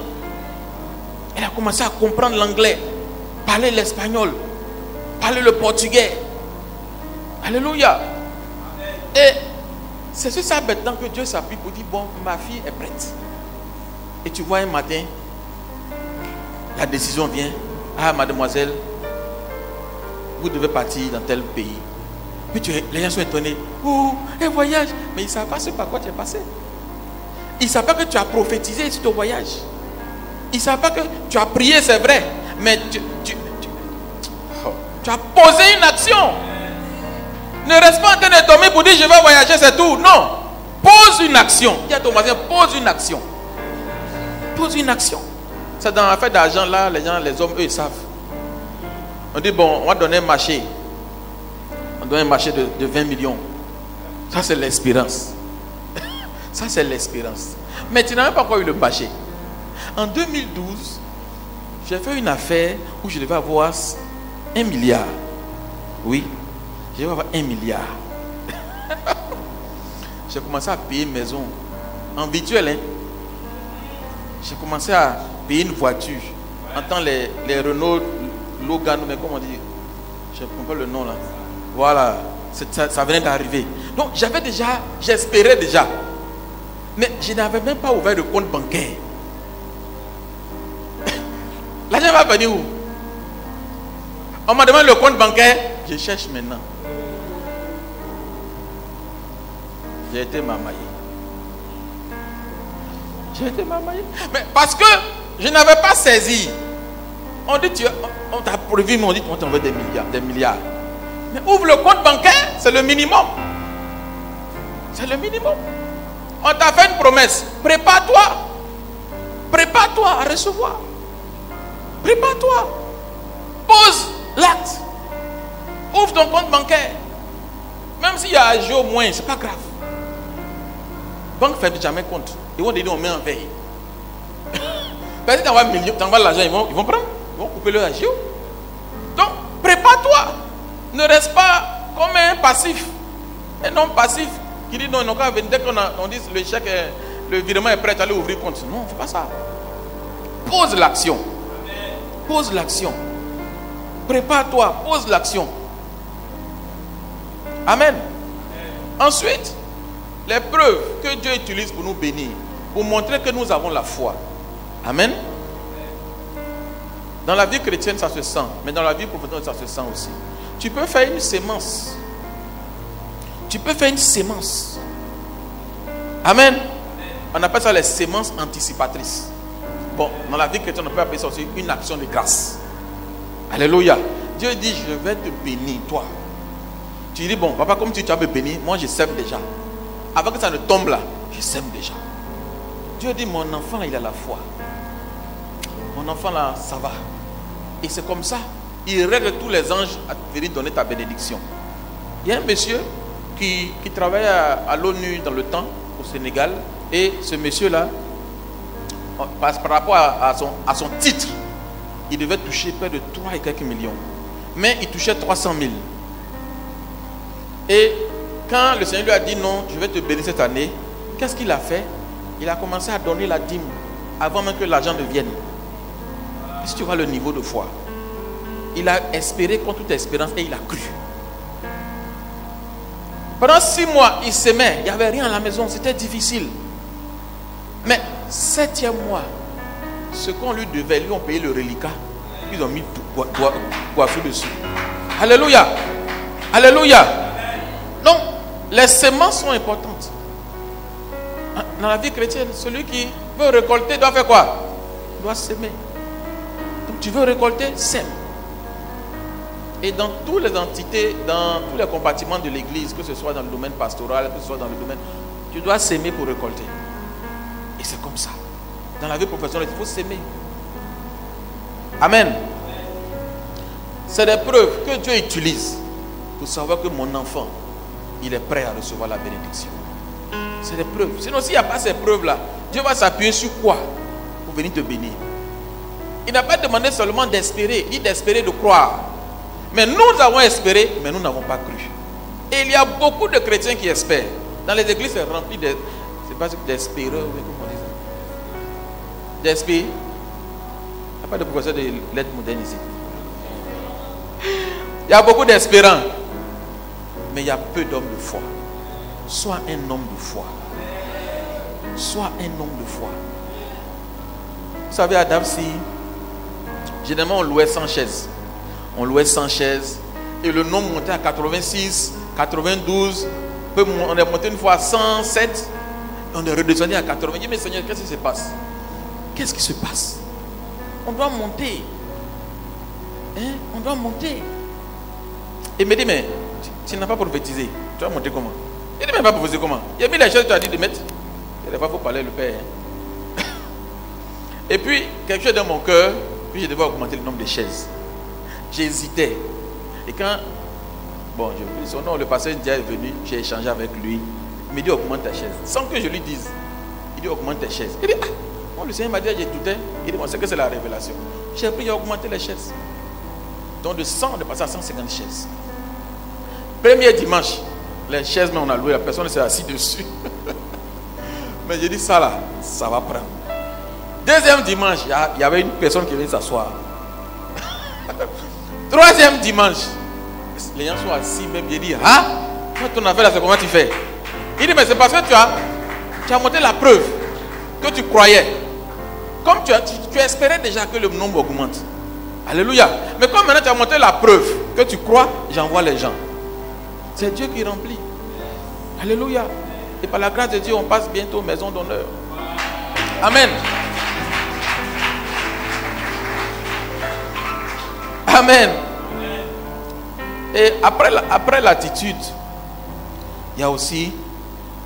Elle a commencé à comprendre l'anglais, parler l'espagnol, parler le portugais. Alléluia. Et c'est sur ça maintenant que Dieu s'appuie pour dire, bon, ma fille est prête. Et tu vois un matin, la décision vient. Ah, mademoiselle, vous devez partir dans tel pays. Puis les gens sont étonnés. Oh, un voyage. Mais ils ne savent pas ce par quoi tu es passé. Ils ne savent pas que tu as prophétisé sur ton voyage. Ils ne savent pas que tu as prié, c'est vrai. Mais tu as posé une action. Ne reste pas en train de dormir pour dire je vais voyager, c'est tout. Non. Pose une action. Dis à ton voisin, pose une action. Pose une action. C'est dans l'affaire d'argent là, les hommes, eux, ils savent. On dit, bon, on va donner un marché. On donne un marché de 20 millions. Ça, c'est l'espérance. Ça, c'est l'espérance. Mais tu n'as même pas encore eu le marché. En 2012, j'ai fait une affaire où je devais avoir 1 milliard. Oui, je devais avoir 1 milliard. j'ai commencé à payer une maison en virtuel. Hein. J'ai commencé à payer une voiture. En temps les Renault Logan, mais comment on dit? Je ne comprends pas le nom là. Voilà, ça venait d'arriver. Donc j'espérais déjà. Mais je n'avais même pas ouvert de compte bancaire. L'argent va venir où? On m'a demandé le compte bancaire. Je cherche maintenant. J'ai été mamaillé. Mais parce que je n'avais pas saisi. On dit, on t'a prévu, mais on dit, on t'envoie des milliards. Mais ouvre le compte bancaire, c'est le minimum. C'est le minimum. On t'a fait une promesse. Prépare-toi à recevoir. Prépare-toi. Pose l'acte. Ouvre ton compte bancaire. Même s'il y a un jour au moins, c'est pas grave. Banque ne fait jamais compte. Ils vont dire on met en veille. Parce que tu envoies l'argent, ils vont prendre. Ils vont couper le agio. Donc, prépare-toi. Ne reste pas comme un passif. Un homme passif qui dit non, dès qu'on dit le chèque, le virement est prêt, tu allais ouvrir compte. Non, fais pas ça. Pose l'action. Pose l'action. Prépare-toi, pose l'action. Amen. Ensuite, les preuves que Dieu utilise pour nous bénir, pour montrer que nous avons la foi. Amen. Dans la vie chrétienne, ça se sent, mais dans la vie prophétique, ça se sent aussi. Tu peux faire une sémence. Amen. On appelle ça les sémences anticipatrices. Bon, dans la vie chrétienne, on peut appeler ça aussi une action de grâce. Alléluia. Dieu dit, je vais te bénir, toi. Tu dis, bon, papa, comme tu vas me bénir, moi je sème déjà. Avant que ça ne tombe là, je sème déjà. Dieu dit, mon enfant là, il a la foi. Mon enfant là, ça va. Et c'est comme ça. Il règle tous les anges à venir donner ta bénédiction. Il y a un monsieur qui travaille à l'ONU dans le temps, au Sénégal. Et ce monsieur-là, par rapport à son titre, il devait toucher près de 3 et quelques millions. Mais il touchait 300 000. Et quand le Seigneur lui a dit non, je vais te bénir cette année, qu'est-ce qu'il a fait? Il a commencé à donner la dîme avant même que l'argent ne vienne. Si tu vois le niveau de foi, il a espéré contre toute espérance et il a cru. Pendant 6 mois, il s'aimait, il n'y avait rien à la maison, c'était difficile. Mais 7e mois, ce qu'on lui devait, lui ont payé le reliquat, ils ont mis coiffure dessus. Alléluia. Alléluia. Donc, les semences sont importantes. Dans la vie chrétienne, celui qui veut récolter doit faire quoi? Il doit s'aimer. Donc, tu veux récolter, sème. Et dans toutes les entités, dans tous les compartiments de l'église, que ce soit dans le domaine pastoral, que ce soit dans le domaine, tu dois s'aimer pour récolter. Et c'est comme ça. Dans la vie professionnelle, il faut s'aimer. Amen. C'est des preuves que Dieu utilise pour savoir que mon enfant, il est prêt à recevoir la bénédiction. C'est des preuves. Sinon, s'il n'y a pas ces preuves-là, Dieu va s'appuyer sur quoi pour venir te bénir? Il n'a pas demandé seulement d'espérer, ni d'espérer de croire. Mais nous avons espéré, mais nous n'avons pas cru. Et il y a beaucoup de chrétiens qui espèrent. Dans les églises, c'est rempli de... C'est pas d'espéreurs, mais comment on dit ça? D'espérer. Il n'y a pas de professeur de lettres modernes ici. Il y a beaucoup d'espérants. Mais il y a peu d'hommes de foi. Sois un homme de foi. Sois un homme de foi. Vous savez, à Damsi, généralement on louait 100 chaises. On louait 100 chaises. Et le nombre montait à 86, 92. On est monté une fois à 107. On est redescendu à 80. Je dis, mais Seigneur, qu'est-ce qui se passe? Qu'est-ce qui se passe? On doit monter. Hein? On doit monter. Et il me dit, mais tu n'as pas prophétisé. Tu vas monter comment? Il dit, mais pas prophétisé comment? Il a mis les chaises, tu as dit de mettre. Il faut parler le Père. Hein? Et puis, quelque chose dans mon cœur, puis je devais augmenter le nombre de chaises. J'hésitais. Et quand, bon, son nom, le pasteur India est venu, j'ai échangé avec lui. Il me dit, augmente ta chaise. Sans que je lui dise. Il dit, augmente tes chaises. Il dit, ah, bon, le Seigneur m'a dit, j'ai douté. Il dit, bon, c'est que c'est la révélation. J'ai appris à augmenter les chaises. Donc de 100, on est passé à 150 chaises. Premier dimanche, Les chaises, mais on a loué, la personne s'est assise dessus. Mais j'ai dit ça là, ça va prendre. Deuxième dimanche, il y avait une personne qui venait s'asseoir. Troisième dimanche, les gens sont assis même. J'ai dit, ah, quand ton affaire là, c'est comment tu fais? Il dit, mais c'est parce que tu as montré la preuve que tu croyais. Comme tu espérais déjà que le nombre augmente. Alléluia. Mais comme maintenant tu as montré la preuve que tu crois, j'envoie les gens. C'est Dieu qui remplit. Alléluia. Et par la grâce de Dieu, on passe bientôt aux maisons d'honneur. Amen. Amen. Et après l'attitude, il y a aussi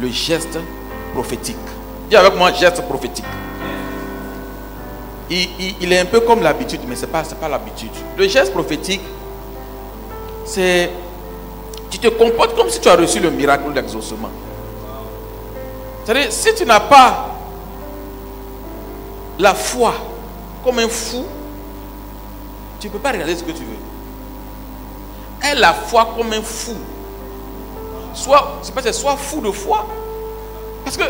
le geste prophétique. Dis avec moi, geste prophétique. Il est un peu comme l'habitude, mais ce n'est pas l'habitude. Le geste prophétique, c'est... Tu te comportes comme si tu as reçu le miracle d'exaucement. C'est-à-dire, si tu n'as pas la foi comme un fou, tu ne peux pas réaliser ce que tu veux. Aie la foi comme un fou. Soit fou de foi. Parce que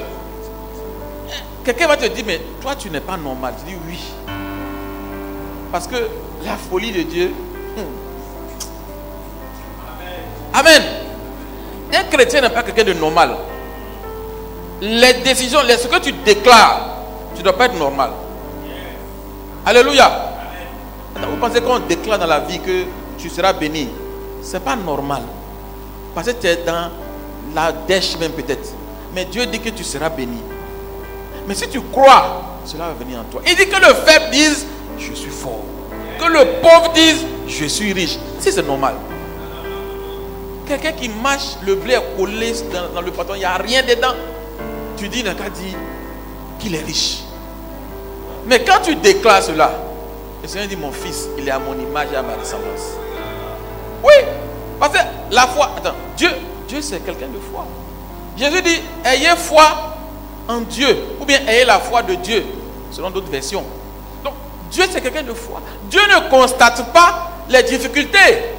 quelqu'un va te dire, mais toi tu n'es pas normal. Tu dis oui. Parce que la folie de Dieu. Amen. Un chrétien n'est pas quelqu'un de normal. Les décisions, ce que tu déclares, tu ne dois pas être normal. Alléluia. Vous pensez qu'on déclare dans la vie que tu seras béni? Ce n'est pas normal. Parce que tu es dans la dèche même peut-être. Mais Dieu dit que tu seras béni. Mais si tu crois, cela va venir en toi. Il dit que le faible dise, je suis fort. Que le pauvre dise, je suis riche. Si c'est normal. Quelqu'un qui marche, le blé est collé dans le pantalon, il n'y a rien dedans. Tu dis, il n'a qu'à dire qu'il est riche. Mais quand tu déclares cela, le Seigneur dit, mon fils, il est à mon image et à ma ressemblance. Oui, parce que la foi, attends, Dieu c'est quelqu'un de foi. Jésus dit, ayez foi en Dieu, ou bien ayez la foi de Dieu, selon d'autres versions. Donc, Dieu c'est quelqu'un de foi. Dieu ne constate pas les difficultés.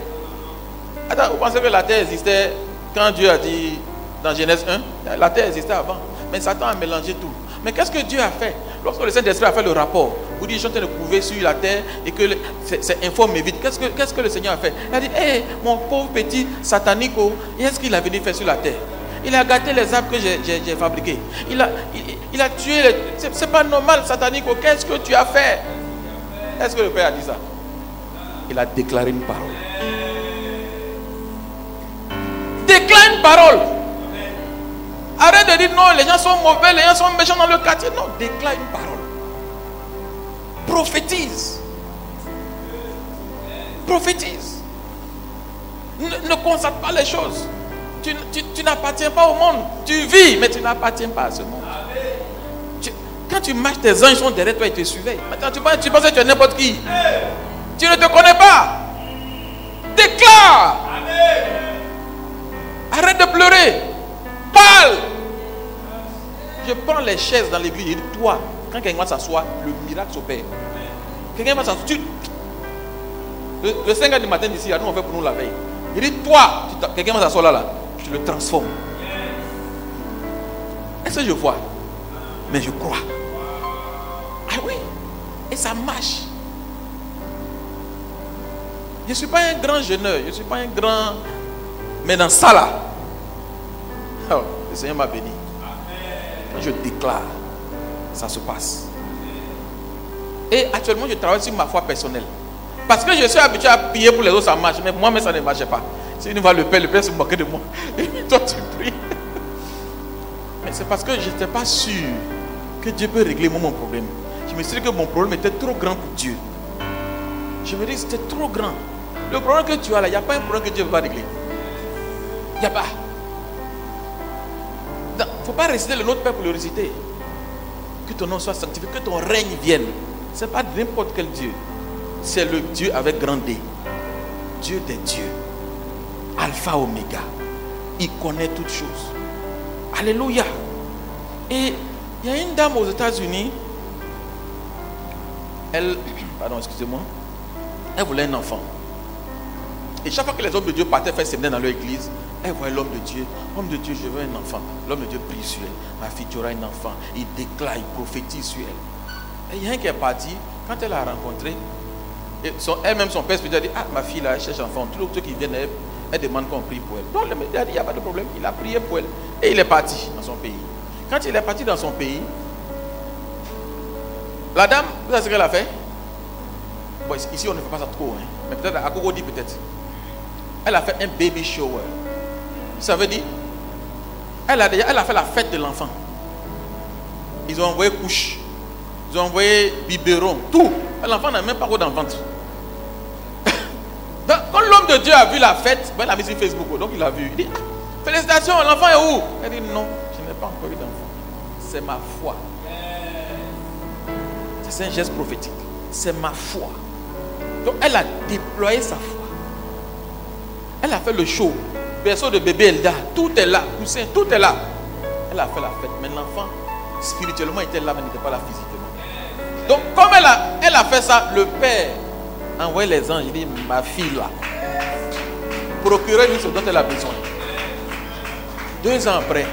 Attends, vous pensez que la terre existait quand Dieu a dit dans Genèse 1? La terre existait avant. Mais Satan a mélangé tout. Mais qu'est-ce que Dieu a fait? Lorsque le Saint-Esprit a fait le rapport, vous dites, je suis en train de couver sur la terre et que c'est informe et vite. Qu'est-ce que le Seigneur a fait? Il a dit, hé, mon pauvre petit satanico, qu'est-ce qu'il a venu faire sur la terre? Il a gâté les arbres que j'ai fabriqués. Il a tué les... C'est pas normal, satanico. Qu'est-ce que tu as fait? Est-ce que le Père a dit ça? Il a déclaré une parole. Déclare une parole. Arrête de dire non, les gens sont mauvais, les gens sont méchants dans le quartier. Non, déclare une parole. Prophétise. Prophétise. Ne constate pas les choses. Tu n'appartiens pas au monde. Tu vis, mais tu n'appartiens pas à ce monde. Quand tu marches, tes anges sont derrière toi et te surveillent. Maintenant, tu penses que tu es n'importe qui. Tu ne te connais pas. Déclare. Arrête de pleurer. Parle. Je prends les chaises dans l'église et dis, toi, quand quelqu'un va s'asseoir, le miracle s'opère. Quelqu'un va s'asseoir. Le 5 h du matin d'ici, nous on fait pour nous la veille. Il dit, toi, quelqu'un va s'asseoir là, je le transforme. Est-ce que je vois? Mais je crois. Ah oui. Et ça marche. Je ne suis pas un grand jeûneur, je ne suis pas un grand... Mais dans ça là, oh, le Seigneur m'a béni. Quand je déclare, ça se passe. Et actuellement, je travaille sur ma foi personnelle. Parce que je suis habitué à prier pour les autres, ça marche. Mais moi-même, ça ne marchait pas. Si une fois le Père se moquait de moi. Et toi, tu pries. Mais c'est parce que je n'étais pas sûr que Dieu peut régler mon problème. Je me suis dit que mon problème était trop grand pour Dieu. Je me dis que c'était trop grand. Le problème que tu as là, il n'y a pas un problème que Dieu ne va régler. Il n'y a pas. Il ne faut pas réciter le Notre Père pour le réciter. Que ton nom soit sanctifié, que ton règne vienne. Ce n'est pas n'importe quel Dieu. C'est le Dieu avec grand D. Dieu des dieux. Alpha, Oméga. Il connaît toutes choses. Alléluia. Et il y a une dame aux États-Unis. Elle voulait un enfant. Et chaque fois que les hommes de Dieu partaient faire séminaire dans leur église, Elle voit l'homme de Dieu. Homme de Dieu, je veux un enfant. L'homme de Dieu prie sur elle. Ma fille, tu auras un enfant. Il déclare, il prophétise sur elle. Et il y a un qui est parti. Quand elle a rencontré, elle-même, son père spirituel a dit, ah, ma fille là, elle cherche enfant. Tous les autres qui viennent, elle demande qu'on prie pour elle. Donc le médecin a dit, il n'y a pas de problème. Il a prié pour elle. Et il est parti dans son pays. Quand il est parti dans son pays, la dame, vous savez ce qu'elle a fait? Bon, ici, on ne fait pas ça trop. Hein. Mais peut-être à Cocody, peut-être. Elle a fait un baby shower. Ça veut dire, elle a fait la fête de l'enfant. Ils ont envoyé couche. Ils ont envoyé biberon. Tout. L'enfant n'a même pas encore dans le ventre. Donc, quand l'homme de Dieu a vu la fête, ben, il a mis sur Facebook. Donc il a vu. Il dit, ah, félicitations, l'enfant est où? Elle dit, non, je n'ai pas encore eu d'enfant. C'est ma foi. C'est un geste prophétique. C'est ma foi. Donc elle a déployé sa foi. Elle a fait le show. Berceau de bébé Elda. Tout est là. Poussin, tout est là. Elle a fait la fête. Mais l'enfant, spirituellement, était là, mais n'était pas là physiquement. Donc comme elle a fait ça, le père a envoyé les anges. Il dit, ma fille là, procurez-lui ce dont elle a besoin. 2 ans après,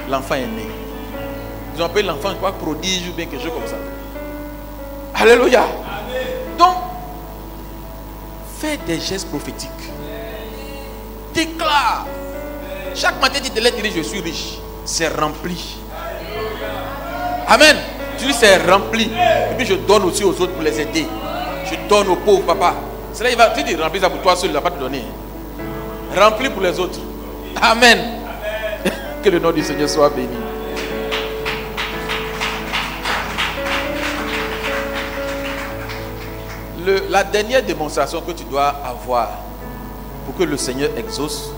l'enfant est né. Ils ont appelé l'enfant, je crois, prodige ou bien quelque chose comme ça. Alléluia. Amen. Donc, fais des gestes prophétiques. Déclare. Chaque matin, tu te lèves, tu dis, je suis riche. C'est rempli. Amen. Tu dis, c'est rempli. Et puis, je donne aussi aux autres pour les aider. Je donne aux pauvres, papa. C'est là, il va te dire, remplis ça pour toi seul, il ne va pas te donner. Remplis pour les autres. Amen. Amen. Que le nom du Seigneur soit béni. La dernière démonstration que tu dois avoir pour que le Seigneur exauce,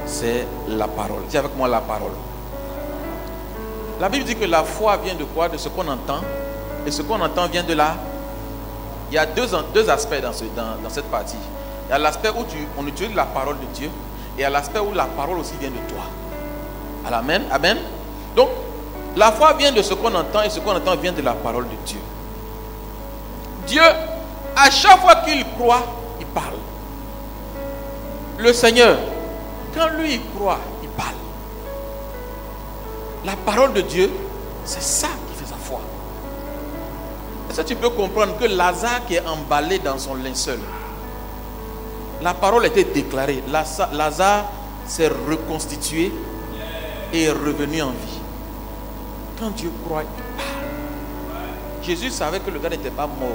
c'est la parole. Dis avec moi la parole. La Bible dit que la foi vient de quoi? De ce qu'on entend. Et ce qu'on entend vient de là. Il y a deux aspects dans cette partie. Il y a l'aspect où on utilise la parole de Dieu. Et il y a l'aspect où la parole aussi vient de toi. Amen. Amen. Donc, la foi vient de ce qu'on entend et ce qu'on entend vient de la parole de Dieu. Dieu, à chaque fois qu'il croit, il parle. Le Seigneur, quand lui il croit, il parle. La parole de Dieu, c'est ça qui fait sa foi. Est-ce que tu peux comprendre que Lazare qui est emballé dans son linceul, la parole était déclarée. Lazare s'est reconstitué et est revenu en vie. Quand Dieu croit, il parle. Jésus savait que le gars n'était pas mort.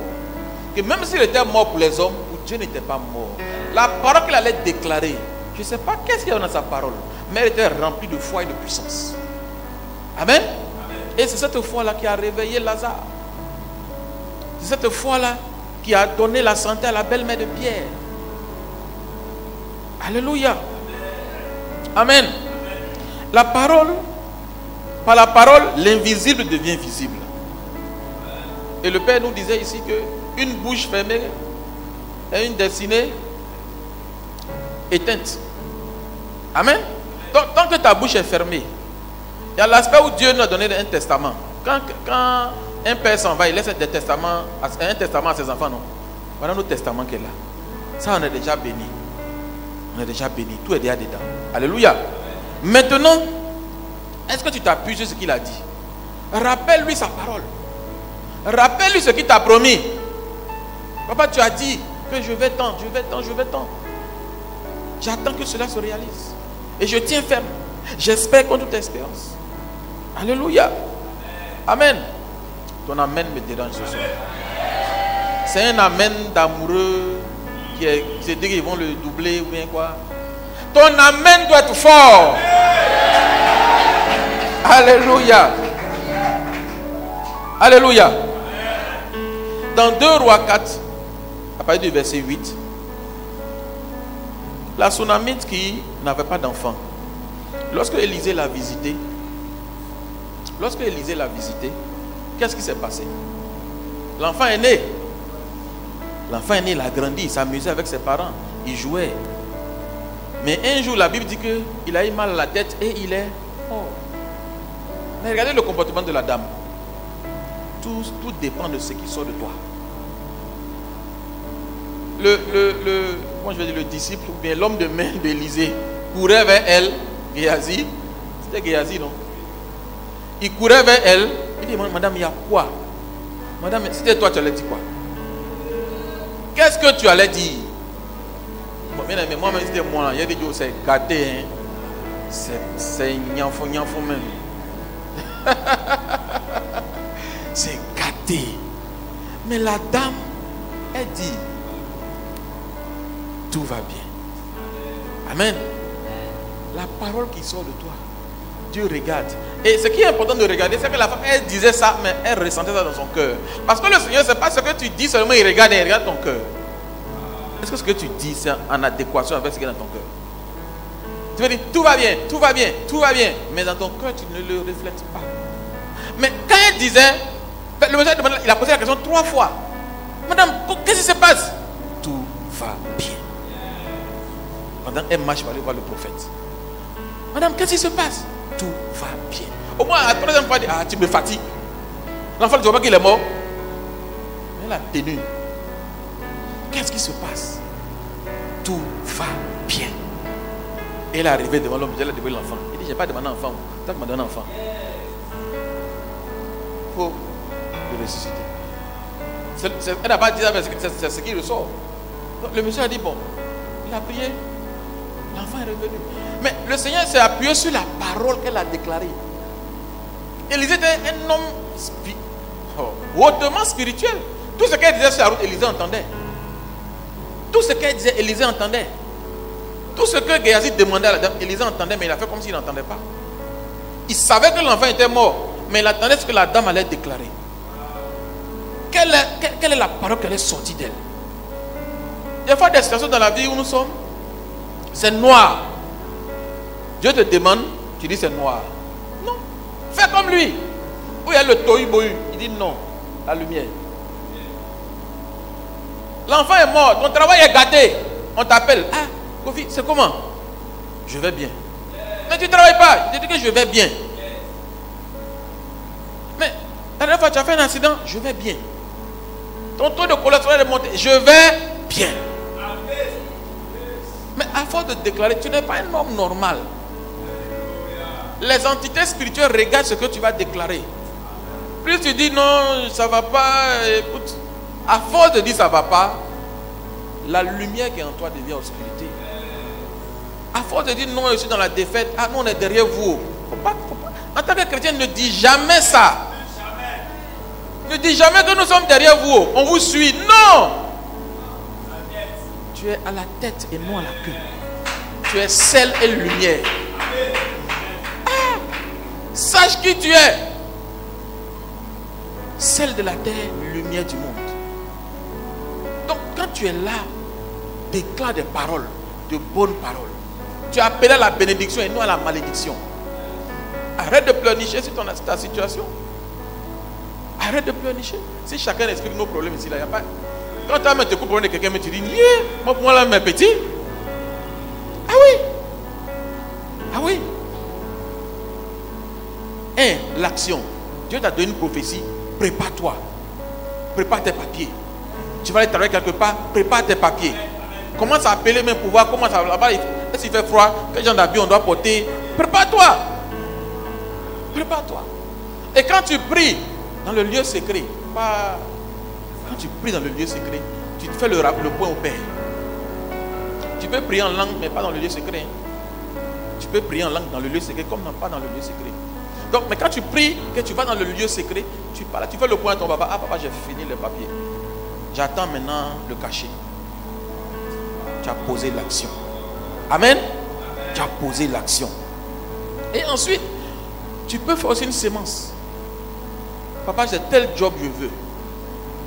Que même s'il était mort pour les hommes, pour Dieu n'était pas mort. La parole qu'il allait déclarer, je ne sais pas qu'est-ce qu'il y a dans sa parole, mais elle était remplie de foi et de puissance. Amen. Amen. Et c'est cette foi-là qui a réveillé Lazare. C'est cette foi-là qui a donné la santé à la belle-mère de Pierre. Alléluia. Amen. La parole, par la parole, l'invisible devient visible. Et le Père nous disait ici que une bouche fermée est une destinée éteinte. Amen. Donc, tant que ta bouche est fermée, il y a l'aspect où Dieu nous a donné un testament. Quand un père s'en va, il laisse un testament à ses enfants, non? Voilà notre testament qui est là. Ça, on est déjà béni. On est déjà béni. Tout est déjà dedans. Alléluia. Maintenant, est-ce que tu t'appuies sur ce qu'il a dit? Rappelle-lui sa parole. Rappelle-lui ce qu'il t'a promis. Papa, tu as dit que je vais tant. J'attends que cela se réalise. Et je tiens ferme. J'espère contre toute espérance. Alléluia. Amen. Ton amen me dérange ce soir. C'est un amen d'amoureux qui se dit qu'ils vont le doubler ou bien quoi. Ton amen doit être fort. Alléluia. Alléluia. Dans 2 Rois 4, à partir du verset 8, la Sunamite qui n'avait pas d'enfant, lorsque Élisée l'a visité, qu'est-ce qui s'est passé? L'enfant est né. L'enfant est né, il a grandi, il s'amusait avec ses parents, il jouait. Mais un jour, la Bible dit qu'il a eu mal à la tête et il est mort. Mais regardez le comportement de la dame. Tout dépend de ce qui sort de toi. comment je vais dire, le disciple ou bien l'homme de main d'Élysée courait vers elle, Géasi. C'était Géasi, non? Il courait vers elle. Il dit, madame, il y a quoi? Madame, c'était toi, tu allais dire quoi? Qu'est-ce que tu allais dire? Bon, bien aimé, moi-même, c'était moi. Il y a des jours, c'est gâté. Hein? C'est nianfo même. C'est gâté. Mais la dame, elle dit, tout va bien. Amen. La parole qui sort de toi, Dieu regarde. Et ce qui est important de regarder, c'est que la femme, elle disait ça, mais elle ressentait ça dans son cœur. Parce que le Seigneur, ce n'est pas ce que tu dis seulement, il regarde ton cœur. Est-ce que ce que tu dis, c'est en adéquation avec ce qui est dans ton cœur? Tu veux dire, tout va bien, tout va bien, tout va bien. Mais dans ton cœur, tu ne le reflètes pas. Mais quand elle disait, le monsieur il a posé la question 3 fois. Madame, qu'est-ce qui se passe? Tout va bien. Pendant elle marche pour aller voir le prophète. Madame, qu'est-ce qui se passe? Tout va bien. Au moins, la 3e fois, elle dit, ah, tu me fatigues. L'enfant, tu vois pas qu'il est mort. Mais elle a tenu. Qu'est-ce qui se passe? Tout va bien. Et elle est arrivée devant l'homme, elle a demandé l'enfant. Il dit, je n'ai pas demandé un enfant. C'est toi qui m'as donné un enfant. Il faut le ressusciter. Elle n'a pas dit ça, mais c'est ce qui ressort. Donc, le monsieur a dit, bon, il a prié. L'enfant est revenu. Mais le Seigneur s'est appuyé sur la parole qu'elle a déclarée. Élisée était un homme hautement spirituel. Tout ce qu'elle disait sur la route, Élisée entendait. Tout ce qu'elle disait, Élisée entendait. Tout ce que Géasi demandait à la dame, Élisée entendait, mais il a fait comme s'il n'entendait pas. Il savait que l'enfant était mort, mais il attendait ce que la dame allait déclarer. Quelle est la parole qu'elle est sortie d'elle? Il y a des situations dans la vie où nous sommes, c'est noir. Dieu te demande, tu dis c'est noir. Non, fais comme lui. Où il y a le tohu-bohu, il dit non, la lumière. L'enfant est mort, ton travail est gâté. On t'appelle. Ah, Kofi, c'est comment? Je vais bien. Mais tu ne travailles pas. Je te dis que je vais bien. Mais la dernière fois tu as fait un accident, je vais bien. Ton taux de cholestérol est monté, je vais bien. Mais à force de déclarer, tu n'es pas un homme normal. Les entités spirituelles regardent ce que tu vas déclarer. Plus tu dis non, ça ne va pas, écoute. À force de dire ça ne va pas, la lumière qui est en toi devient obscurité. À force de dire non, je suis dans la défaite, ah non, on est derrière vous. Faut pas. En tant que chrétien, ne dis jamais ça. Ne dis jamais que nous sommes derrière vous. On vous suit. Non. Tu es à la tête et non à la queue. Tu es sel et lumière. Ah, sache qui tu es. Sel de la terre, lumière du monde. Donc quand tu es là, déclare des paroles, de bonnes paroles. Tu as appelé à la bénédiction et non à la malédiction. Arrête de pleurnicher sur ta situation. Arrête de pleurnicher. Si chacun explique nos problèmes ici, il n'y a pas. Quand tu as mis tes problèmes de quelqu'un, tu dis, moi pour moi là, mes petits. Ah oui. Ah oui. L'action. Dieu t'a donné une prophétie. Prépare-toi. Prépare tes papiers. Tu vas aller travailler quelque part. Prépare tes papiers. Commence à appeler même pour voir comment ça va là-bas. Est-ce qu'il fait froid? Quel genre d'habit on doit porter? Prépare-toi. Prépare-toi. Et quand tu pries dans le lieu secret, pas... Quand tu pries dans le lieu secret, tu te fais le point au Père. Tu peux prier en langue, mais pas dans le lieu secret. Tu peux prier en langue dans le lieu secret, comme pas dans le lieu secret. Donc, mais quand tu pries, que tu vas dans le lieu secret, tu parles, tu fais le point à ton papa. Ah papa, j'ai fini le papier. J'attends maintenant le cachet. Tu as posé l'action. Amen. Tu as posé l'action. Et ensuite, tu peux faire aussi une sémence. Papa, c'est tel job je veux.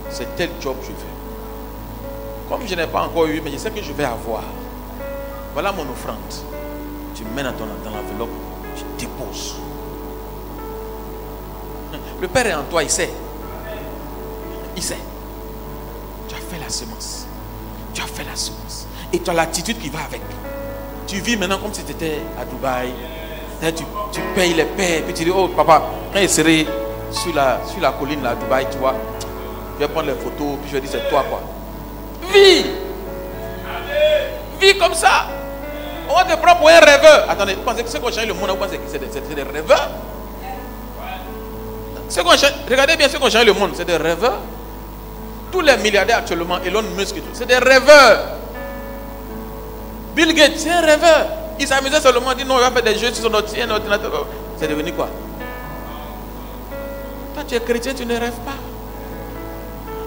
C'est tel job je veux. Comme je n'ai pas encore eu, mais je sais que je vais avoir. Voilà mon offrande. Tu mets dans l'enveloppe, tu déposes. Le Père est en toi, il sait. Il sait. Tu as fait la semence. Tu as fait la semence. Et tu as l'attitude qui va avec. Tu vis maintenant comme si tu étais à Dubaï. Tu payes les pères. Puis tu dis, oh papa, quand il serait sur la colline là, à Dubaï, tu vois, je vais prendre les photos. Puis je vais dire, c'est toi quoi. Vis. vis comme ça. On va te prendre pour un rêveur. Attendez, vous pensez que ceux qui ont changé le monde, vous pensez que c'est des rêveurs? Regardez bien ceux qui ont changé le monde, c'est des rêveurs. Tous les milliardaires actuellement, Elon Musk, c'est des rêveurs. Bill Gates, c'est un rêveur. Il s'amusait seulement, il dit non, il va faire des jeux sur son ordinateur. C'est devenu quoi? Toi, tu es chrétien, tu ne rêves pas.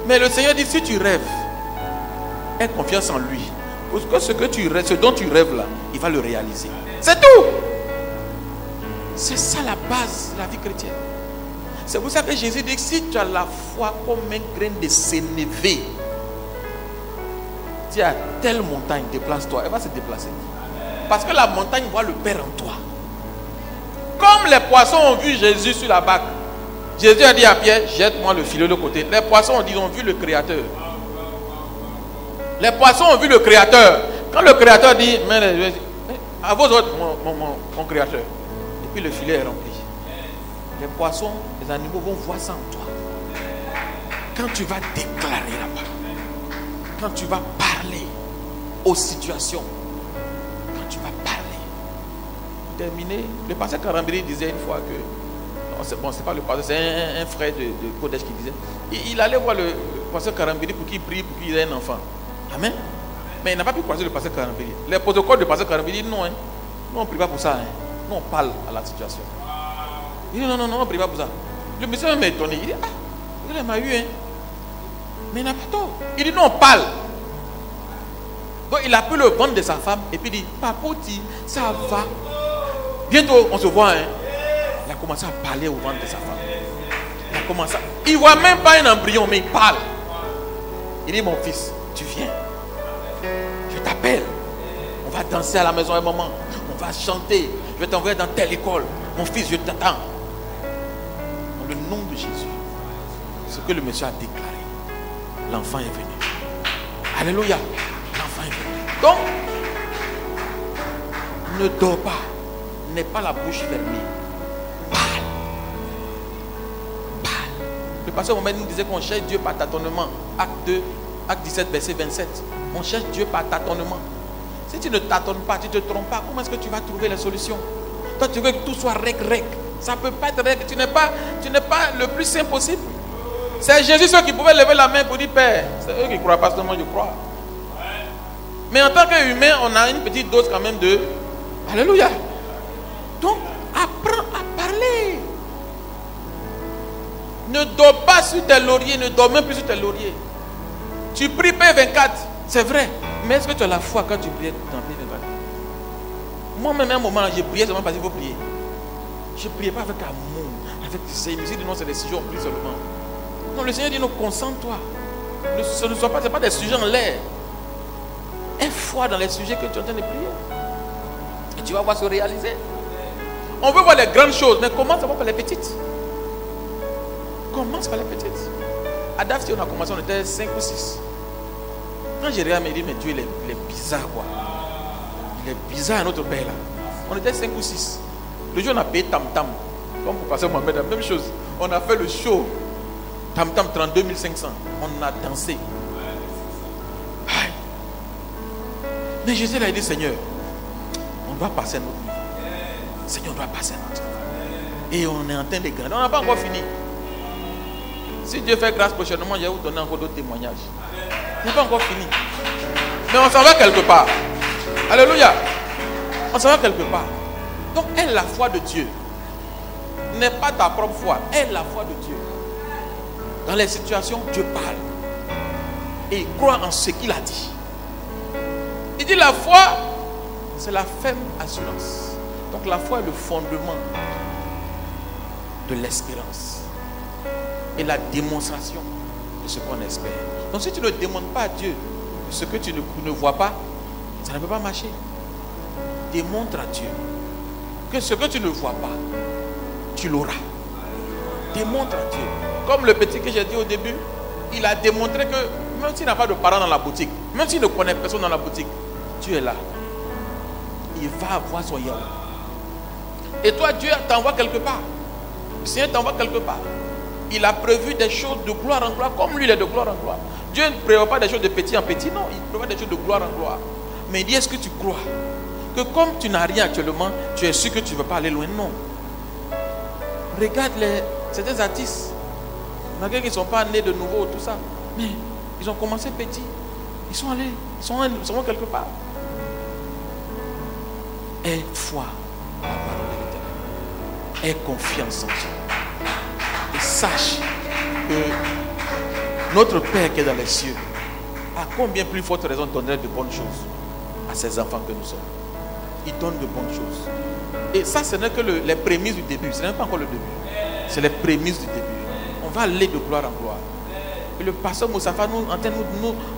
Mais le Seigneur dit, si tu rêves, aie confiance en lui. Parce que ce dont tu rêves là, il va le réaliser. C'est tout. C'est ça la base de la vie chrétienne. C'est pour ça que Jésus dit que si tu as la foi comme un grain de sénévé, dis à telle montagne, déplace-toi, elle va se déplacer. Parce que la montagne voit le Père en toi. Comme les poissons ont vu Jésus sur la barque, Jésus a dit à Pierre, jette-moi le filet de l'autre côté. Les poissons ont vu le Créateur. Les poissons ont vu le Créateur. Quand le Créateur dit, mais à vos autres, mon Créateur. Et puis le filet est rempli. Les poissons, les animaux vont voir ça en toi. Quand tu vas déclarer là-bas, quand tu vas parler aux situations, quand tu vas parler, pour terminer, le pasteur Karambiri disait une fois que, c'est pas le pasteur, c'est un frère de Kodesh qui disait, il allait voir le pasteur Karambiri pour qu'il prie, pour qu'il ait un enfant. Amen. Mais il n'a pas pu croiser le pasteur Karambiri. Les protocoles du pasteur Karambiri disent non, hein. Nous on ne prie pas pour ça. Hein. Nous on parle à la situation. Il dit non, on ne prie pas pour ça. Le monsieur même est étonné. Il dit il m'a eu, hein. Mais il n'a pas tort. Il dit non, on parle. Donc il a pris le ventre de sa femme et puis il dit Papoti, ça va. Bientôt on se voit, hein. Il a commencé à parler au ventre de sa femme. Il ne voit même pas un embryon, mais il parle. Il dit mon fils, tu viens. Je t'appelle. On va danser à la maison un moment. On va chanter. Je vais t'envoyer dans telle école. Mon fils, je t'attends. Dans le nom de Jésus. Ce que le monsieur a déclaré. L'enfant est venu. Alléluia. L'enfant est venu. Donc, ne dors pas. N'aie pas la bouche fermée. Parle. Parle. Le pasteur Mohamed nous disait qu'on cherche Dieu par tâtonnement. Acte 2, acte 17, verset 27. On cherche Dieu par tâtonnement. Si tu ne tâtonnes pas, tu ne te trompes pas, comment est-ce que tu vas trouver les solutions? Toi, tu veux que tout soit rec. Ça ne peut pas être rec. Tu n'es pas le plus saint possible. C'est Jésus ceux qui pouvaient lever la main pour dire Père. C'est eux qui ne croient pas, seulement je crois. Mais en tant qu'humain, on a une petite dose quand même de Alléluia. Donc, apprends à parler. Ne dors pas sur tes lauriers, ne dors même plus sur tes lauriers. Tu pries P24, c'est vrai. Mais est-ce que tu as la foi quand tu pries dans P24? Moi-même, à un moment, j'ai prié seulement parce qu'il faut prier. Je ne priais pas avec amour, avec c'est dit non, c'est des sujets en plus seulement. Non, le Seigneur dit non, concentre-toi. Ce ne soit pas, c'est pas des sujets en l'air. Aie foi dans les sujets que tu es en train de prier. Et tu vas voir se réaliser. On veut voir les grandes choses, mais commence d'abord par les petites. Commence par les petites. À Dafti, on a commencé, on était 5 ou 6. Quand j'ai regardé, je me dis, mais Dieu, il est bizarre, quoi. Il est bizarre, notre père, là. On était 5 ou 6. Le jour, on a payé tam-tam. Comme pour passer Mohamed, la même chose. On a fait le show. Tam-tam, 32 500. On a dansé. Aïe. Mais Jésus a dit, Seigneur, on doit passer à notre niveau. Seigneur, on doit passer à notre niveau. Et on est en train de grandir. On n'a pas encore fini. Si Dieu fait grâce prochainement, je vais vous donner encore d'autres témoignages. Ce n'est pas encore fini. Mais on s'en va quelque part. Alléluia. On s'en va quelque part. Donc, aie la foi de Dieu. N'est pas ta propre foi. Aie la foi de Dieu. Dans les situations, Dieu parle. Et crois en ce qu'il a dit. Il dit la foi, c'est la ferme assurance. Donc la foi est le fondement de l'espérance. Et la démonstration de ce qu'on espère. Donc si tu ne demandes pas à Dieu ce que tu ne vois pas, ça ne peut pas marcher. Démontre à Dieu que ce que tu ne vois pas, tu l'auras. Démontre à Dieu. Comme le petit que j'ai dit au début, il a démontré que même s'il n'a pas de parents dans la boutique, même s'il ne connaît personne dans la boutique, Dieu est là. Il va avoir son yaourt. Et toi, Dieu t'envoie quelque part. Le Seigneur t'envoie quelque part. Il a prévu des choses de gloire en gloire, comme lui il est de gloire en gloire. Dieu ne prévoit pas des choses de petit en petit, non, il prévoit des choses de gloire en gloire. Mais il dit, est-ce que tu crois que comme tu n'as rien actuellement, tu es sûr que tu ne veux pas aller loin? Non. Regarde certains artistes, malgré qu'ils ne sont pas nés de nouveau, tout ça, mais ils ont commencé petits. Ils sont allés, ils sont quelque part. Aie foi à la parole de l'Éternel. Aie confiance en Dieu. Et sache que notre Père qui est dans les cieux, à combien plus forte raison donnerait de bonnes choses à ses enfants que nous sommes? Il donne de bonnes choses. Et ça, ce n'est que les prémices du début. Ce n'est pas encore le début. C'est les prémices du début. On va aller de gloire en gloire. Et le pasteur Moussafa nous entend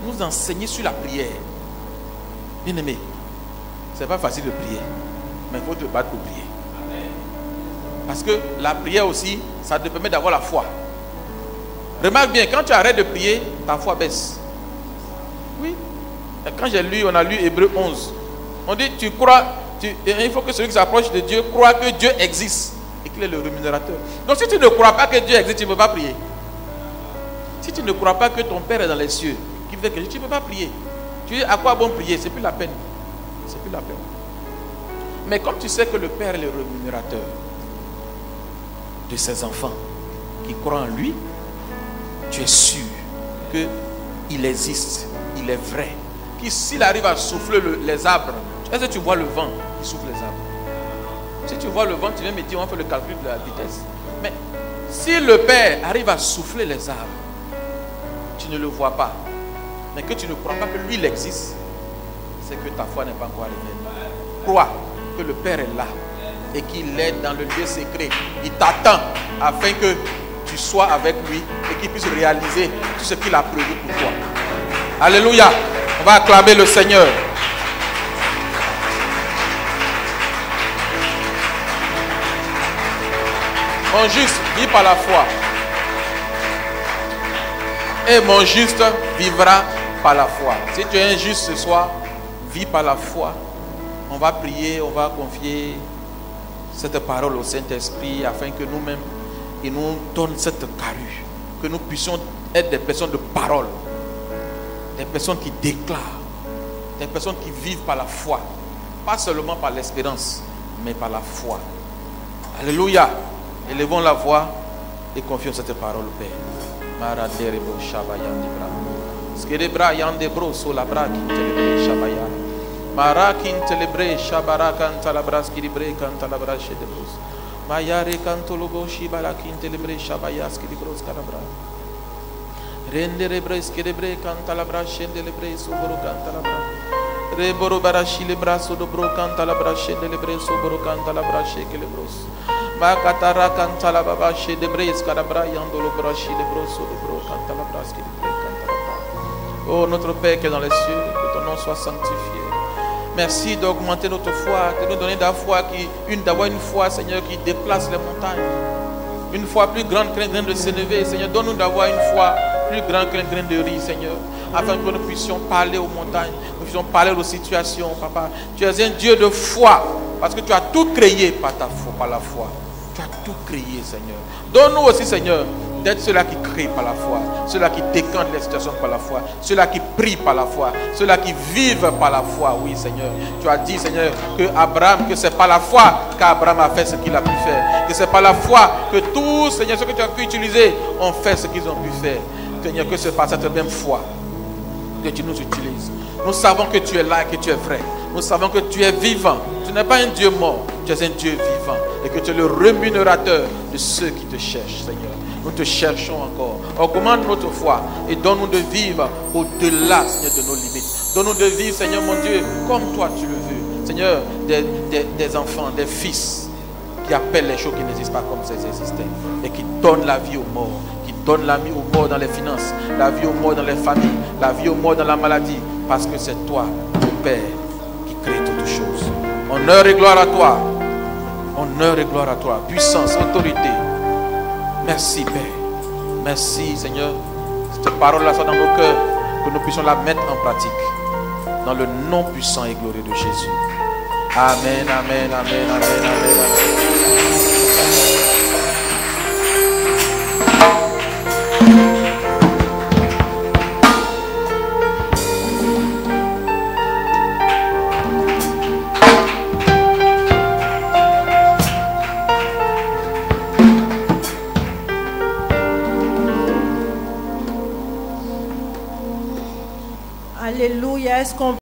nous enseigner sur la prière. Bien aimé, ce n'est pas facile de prier, mais il faut te battre pour prier. Parce que la prière aussi, ça te permet d'avoir la foi. Remarque bien, quand tu arrêtes de prier, ta foi baisse. Oui. Et quand on a lu Hébreux 11, on dit, tu crois, il faut que celui qui s'approche de Dieu croit que Dieu existe et qu'il est le rémunérateur. Donc si tu ne crois pas que Dieu existe, tu ne peux pas prier. Si tu ne crois pas que ton Père est dans les cieux, qui fait que tu ne peux pas prier. Tu dis, à quoi bon prier? C'est plus la peine. C'est plus la peine. Mais comme tu sais que le Père est le rémunérateur de ses enfants qui croient en lui, tu es sûr qu'il existe, il est vrai. S'il arrive à souffler les arbres, est-ce que tu vois le vent qui souffle les arbres? Si tu vois le vent, tu viens me dire, on fait le calcul de la vitesse. Mais si le Père arrive à souffler les arbres, tu ne le vois pas, mais que tu ne crois pas que lui il existe, c'est que ta foi n'est pas encore arrivée. Crois que le Père est là et qu'il est dans le lieu secret. Il t'attend afin que tu sois avec lui et qu'il puisse réaliser tout ce qu'il a prévu pour toi. Alléluia. On va acclamer le Seigneur. Mon juste vit par la foi. Et mon juste vivra par la foi. Si tu es injuste ce soir, vis par la foi. On va prier, on va confier cette parole au Saint-Esprit afin que nous-mêmes, il nous donne cette carrure. Que nous puissions être des personnes de parole. Des personnes qui déclarent. Des personnes qui vivent par la foi. Pas seulement par l'espérance, mais par la foi. Alléluia. Élevons la voix et confions cette parole au Père. Maraderebo Shabayan Debra. Skedebra Yandebro Solabra Kintelebre Shabaya. Marakin Telebre Shabarakan Talabras Kilibre Kantalabra Shedebros. Mayare Kantolobo Shibarakin Telebre Shabaya Skilibros Kalabra. Renderebre Skedebre Kantalabra Shendelebre Soboro Kantalabra. Reboro Barashi Lebra Sodobro Kantalabra Shendelebre Soboro Kantalabra Shekelebros. Makatara Kantala Baba Shedebres Kadabra Yandolo Brashi Lebro Sodobro Kantalabra Skedebre Kantalabra. Oh notre Père qui est dans les cieux, que ton nom soit sanctifié. Merci d'augmenter notre foi, de nous donner d'avoir une foi, Seigneur, qui déplace les montagnes. Une foi plus grande qu'un grain de sénévé, Seigneur. Donne-nous d'avoir une foi plus grande qu'un grain de riz, Seigneur. Afin que nous puissions parler aux montagnes, nous puissions parler aux situations, Papa. Tu es un Dieu de foi, parce que tu as tout créé par ta foi, par la foi. Tu as tout créé, Seigneur. Donne-nous aussi, Seigneur, d'être ceux-là qui créent par la foi, ceux-là qui décantent les situations par la foi, ceux-là qui prient par la foi, ceux-là qui vivent par la foi. Oui, Seigneur. Tu as dit, Seigneur, que c'est par la foi qu'Abraham a fait ce qu'il a pu faire. Que c'est par la foi que tous, Seigneur, ceux que tu as pu utiliser, ont fait ce qu'ils ont pu faire. Seigneur, que c'est par cette même foi que tu nous utilises. Nous savons que tu es là et que tu es vrai. Nous savons que tu es vivant. Tu n'es pas un Dieu mort, tu es un Dieu vivant. Et que tu es le rémunérateur de ceux qui te cherchent, Seigneur. Nous te cherchons encore. Augmente notre foi et donne-nous de vivre au-delà, Seigneur, de nos limites. Donne-nous de vivre, Seigneur mon Dieu, comme toi tu le veux. Seigneur, des enfants, des fils qui appellent les choses qui n'existent pas comme si elles existaient. Et qui donnent la vie aux morts. Qui donnent la vie aux morts dans les finances. La vie aux morts dans les familles. La vie aux morts dans la maladie. Parce que c'est toi, le Père, qui crée toutes choses. Honneur et gloire à toi. Honneur et gloire à toi. Puissance, autorité. Merci Père. Merci Seigneur. Cette parole-là soit dans nos cœurs. Que nous puissions la mettre en pratique. Dans le nom puissant et glorieux de Jésus. Amen, amen, amen, amen, amen, amen. Alléluia. Est-ce qu'on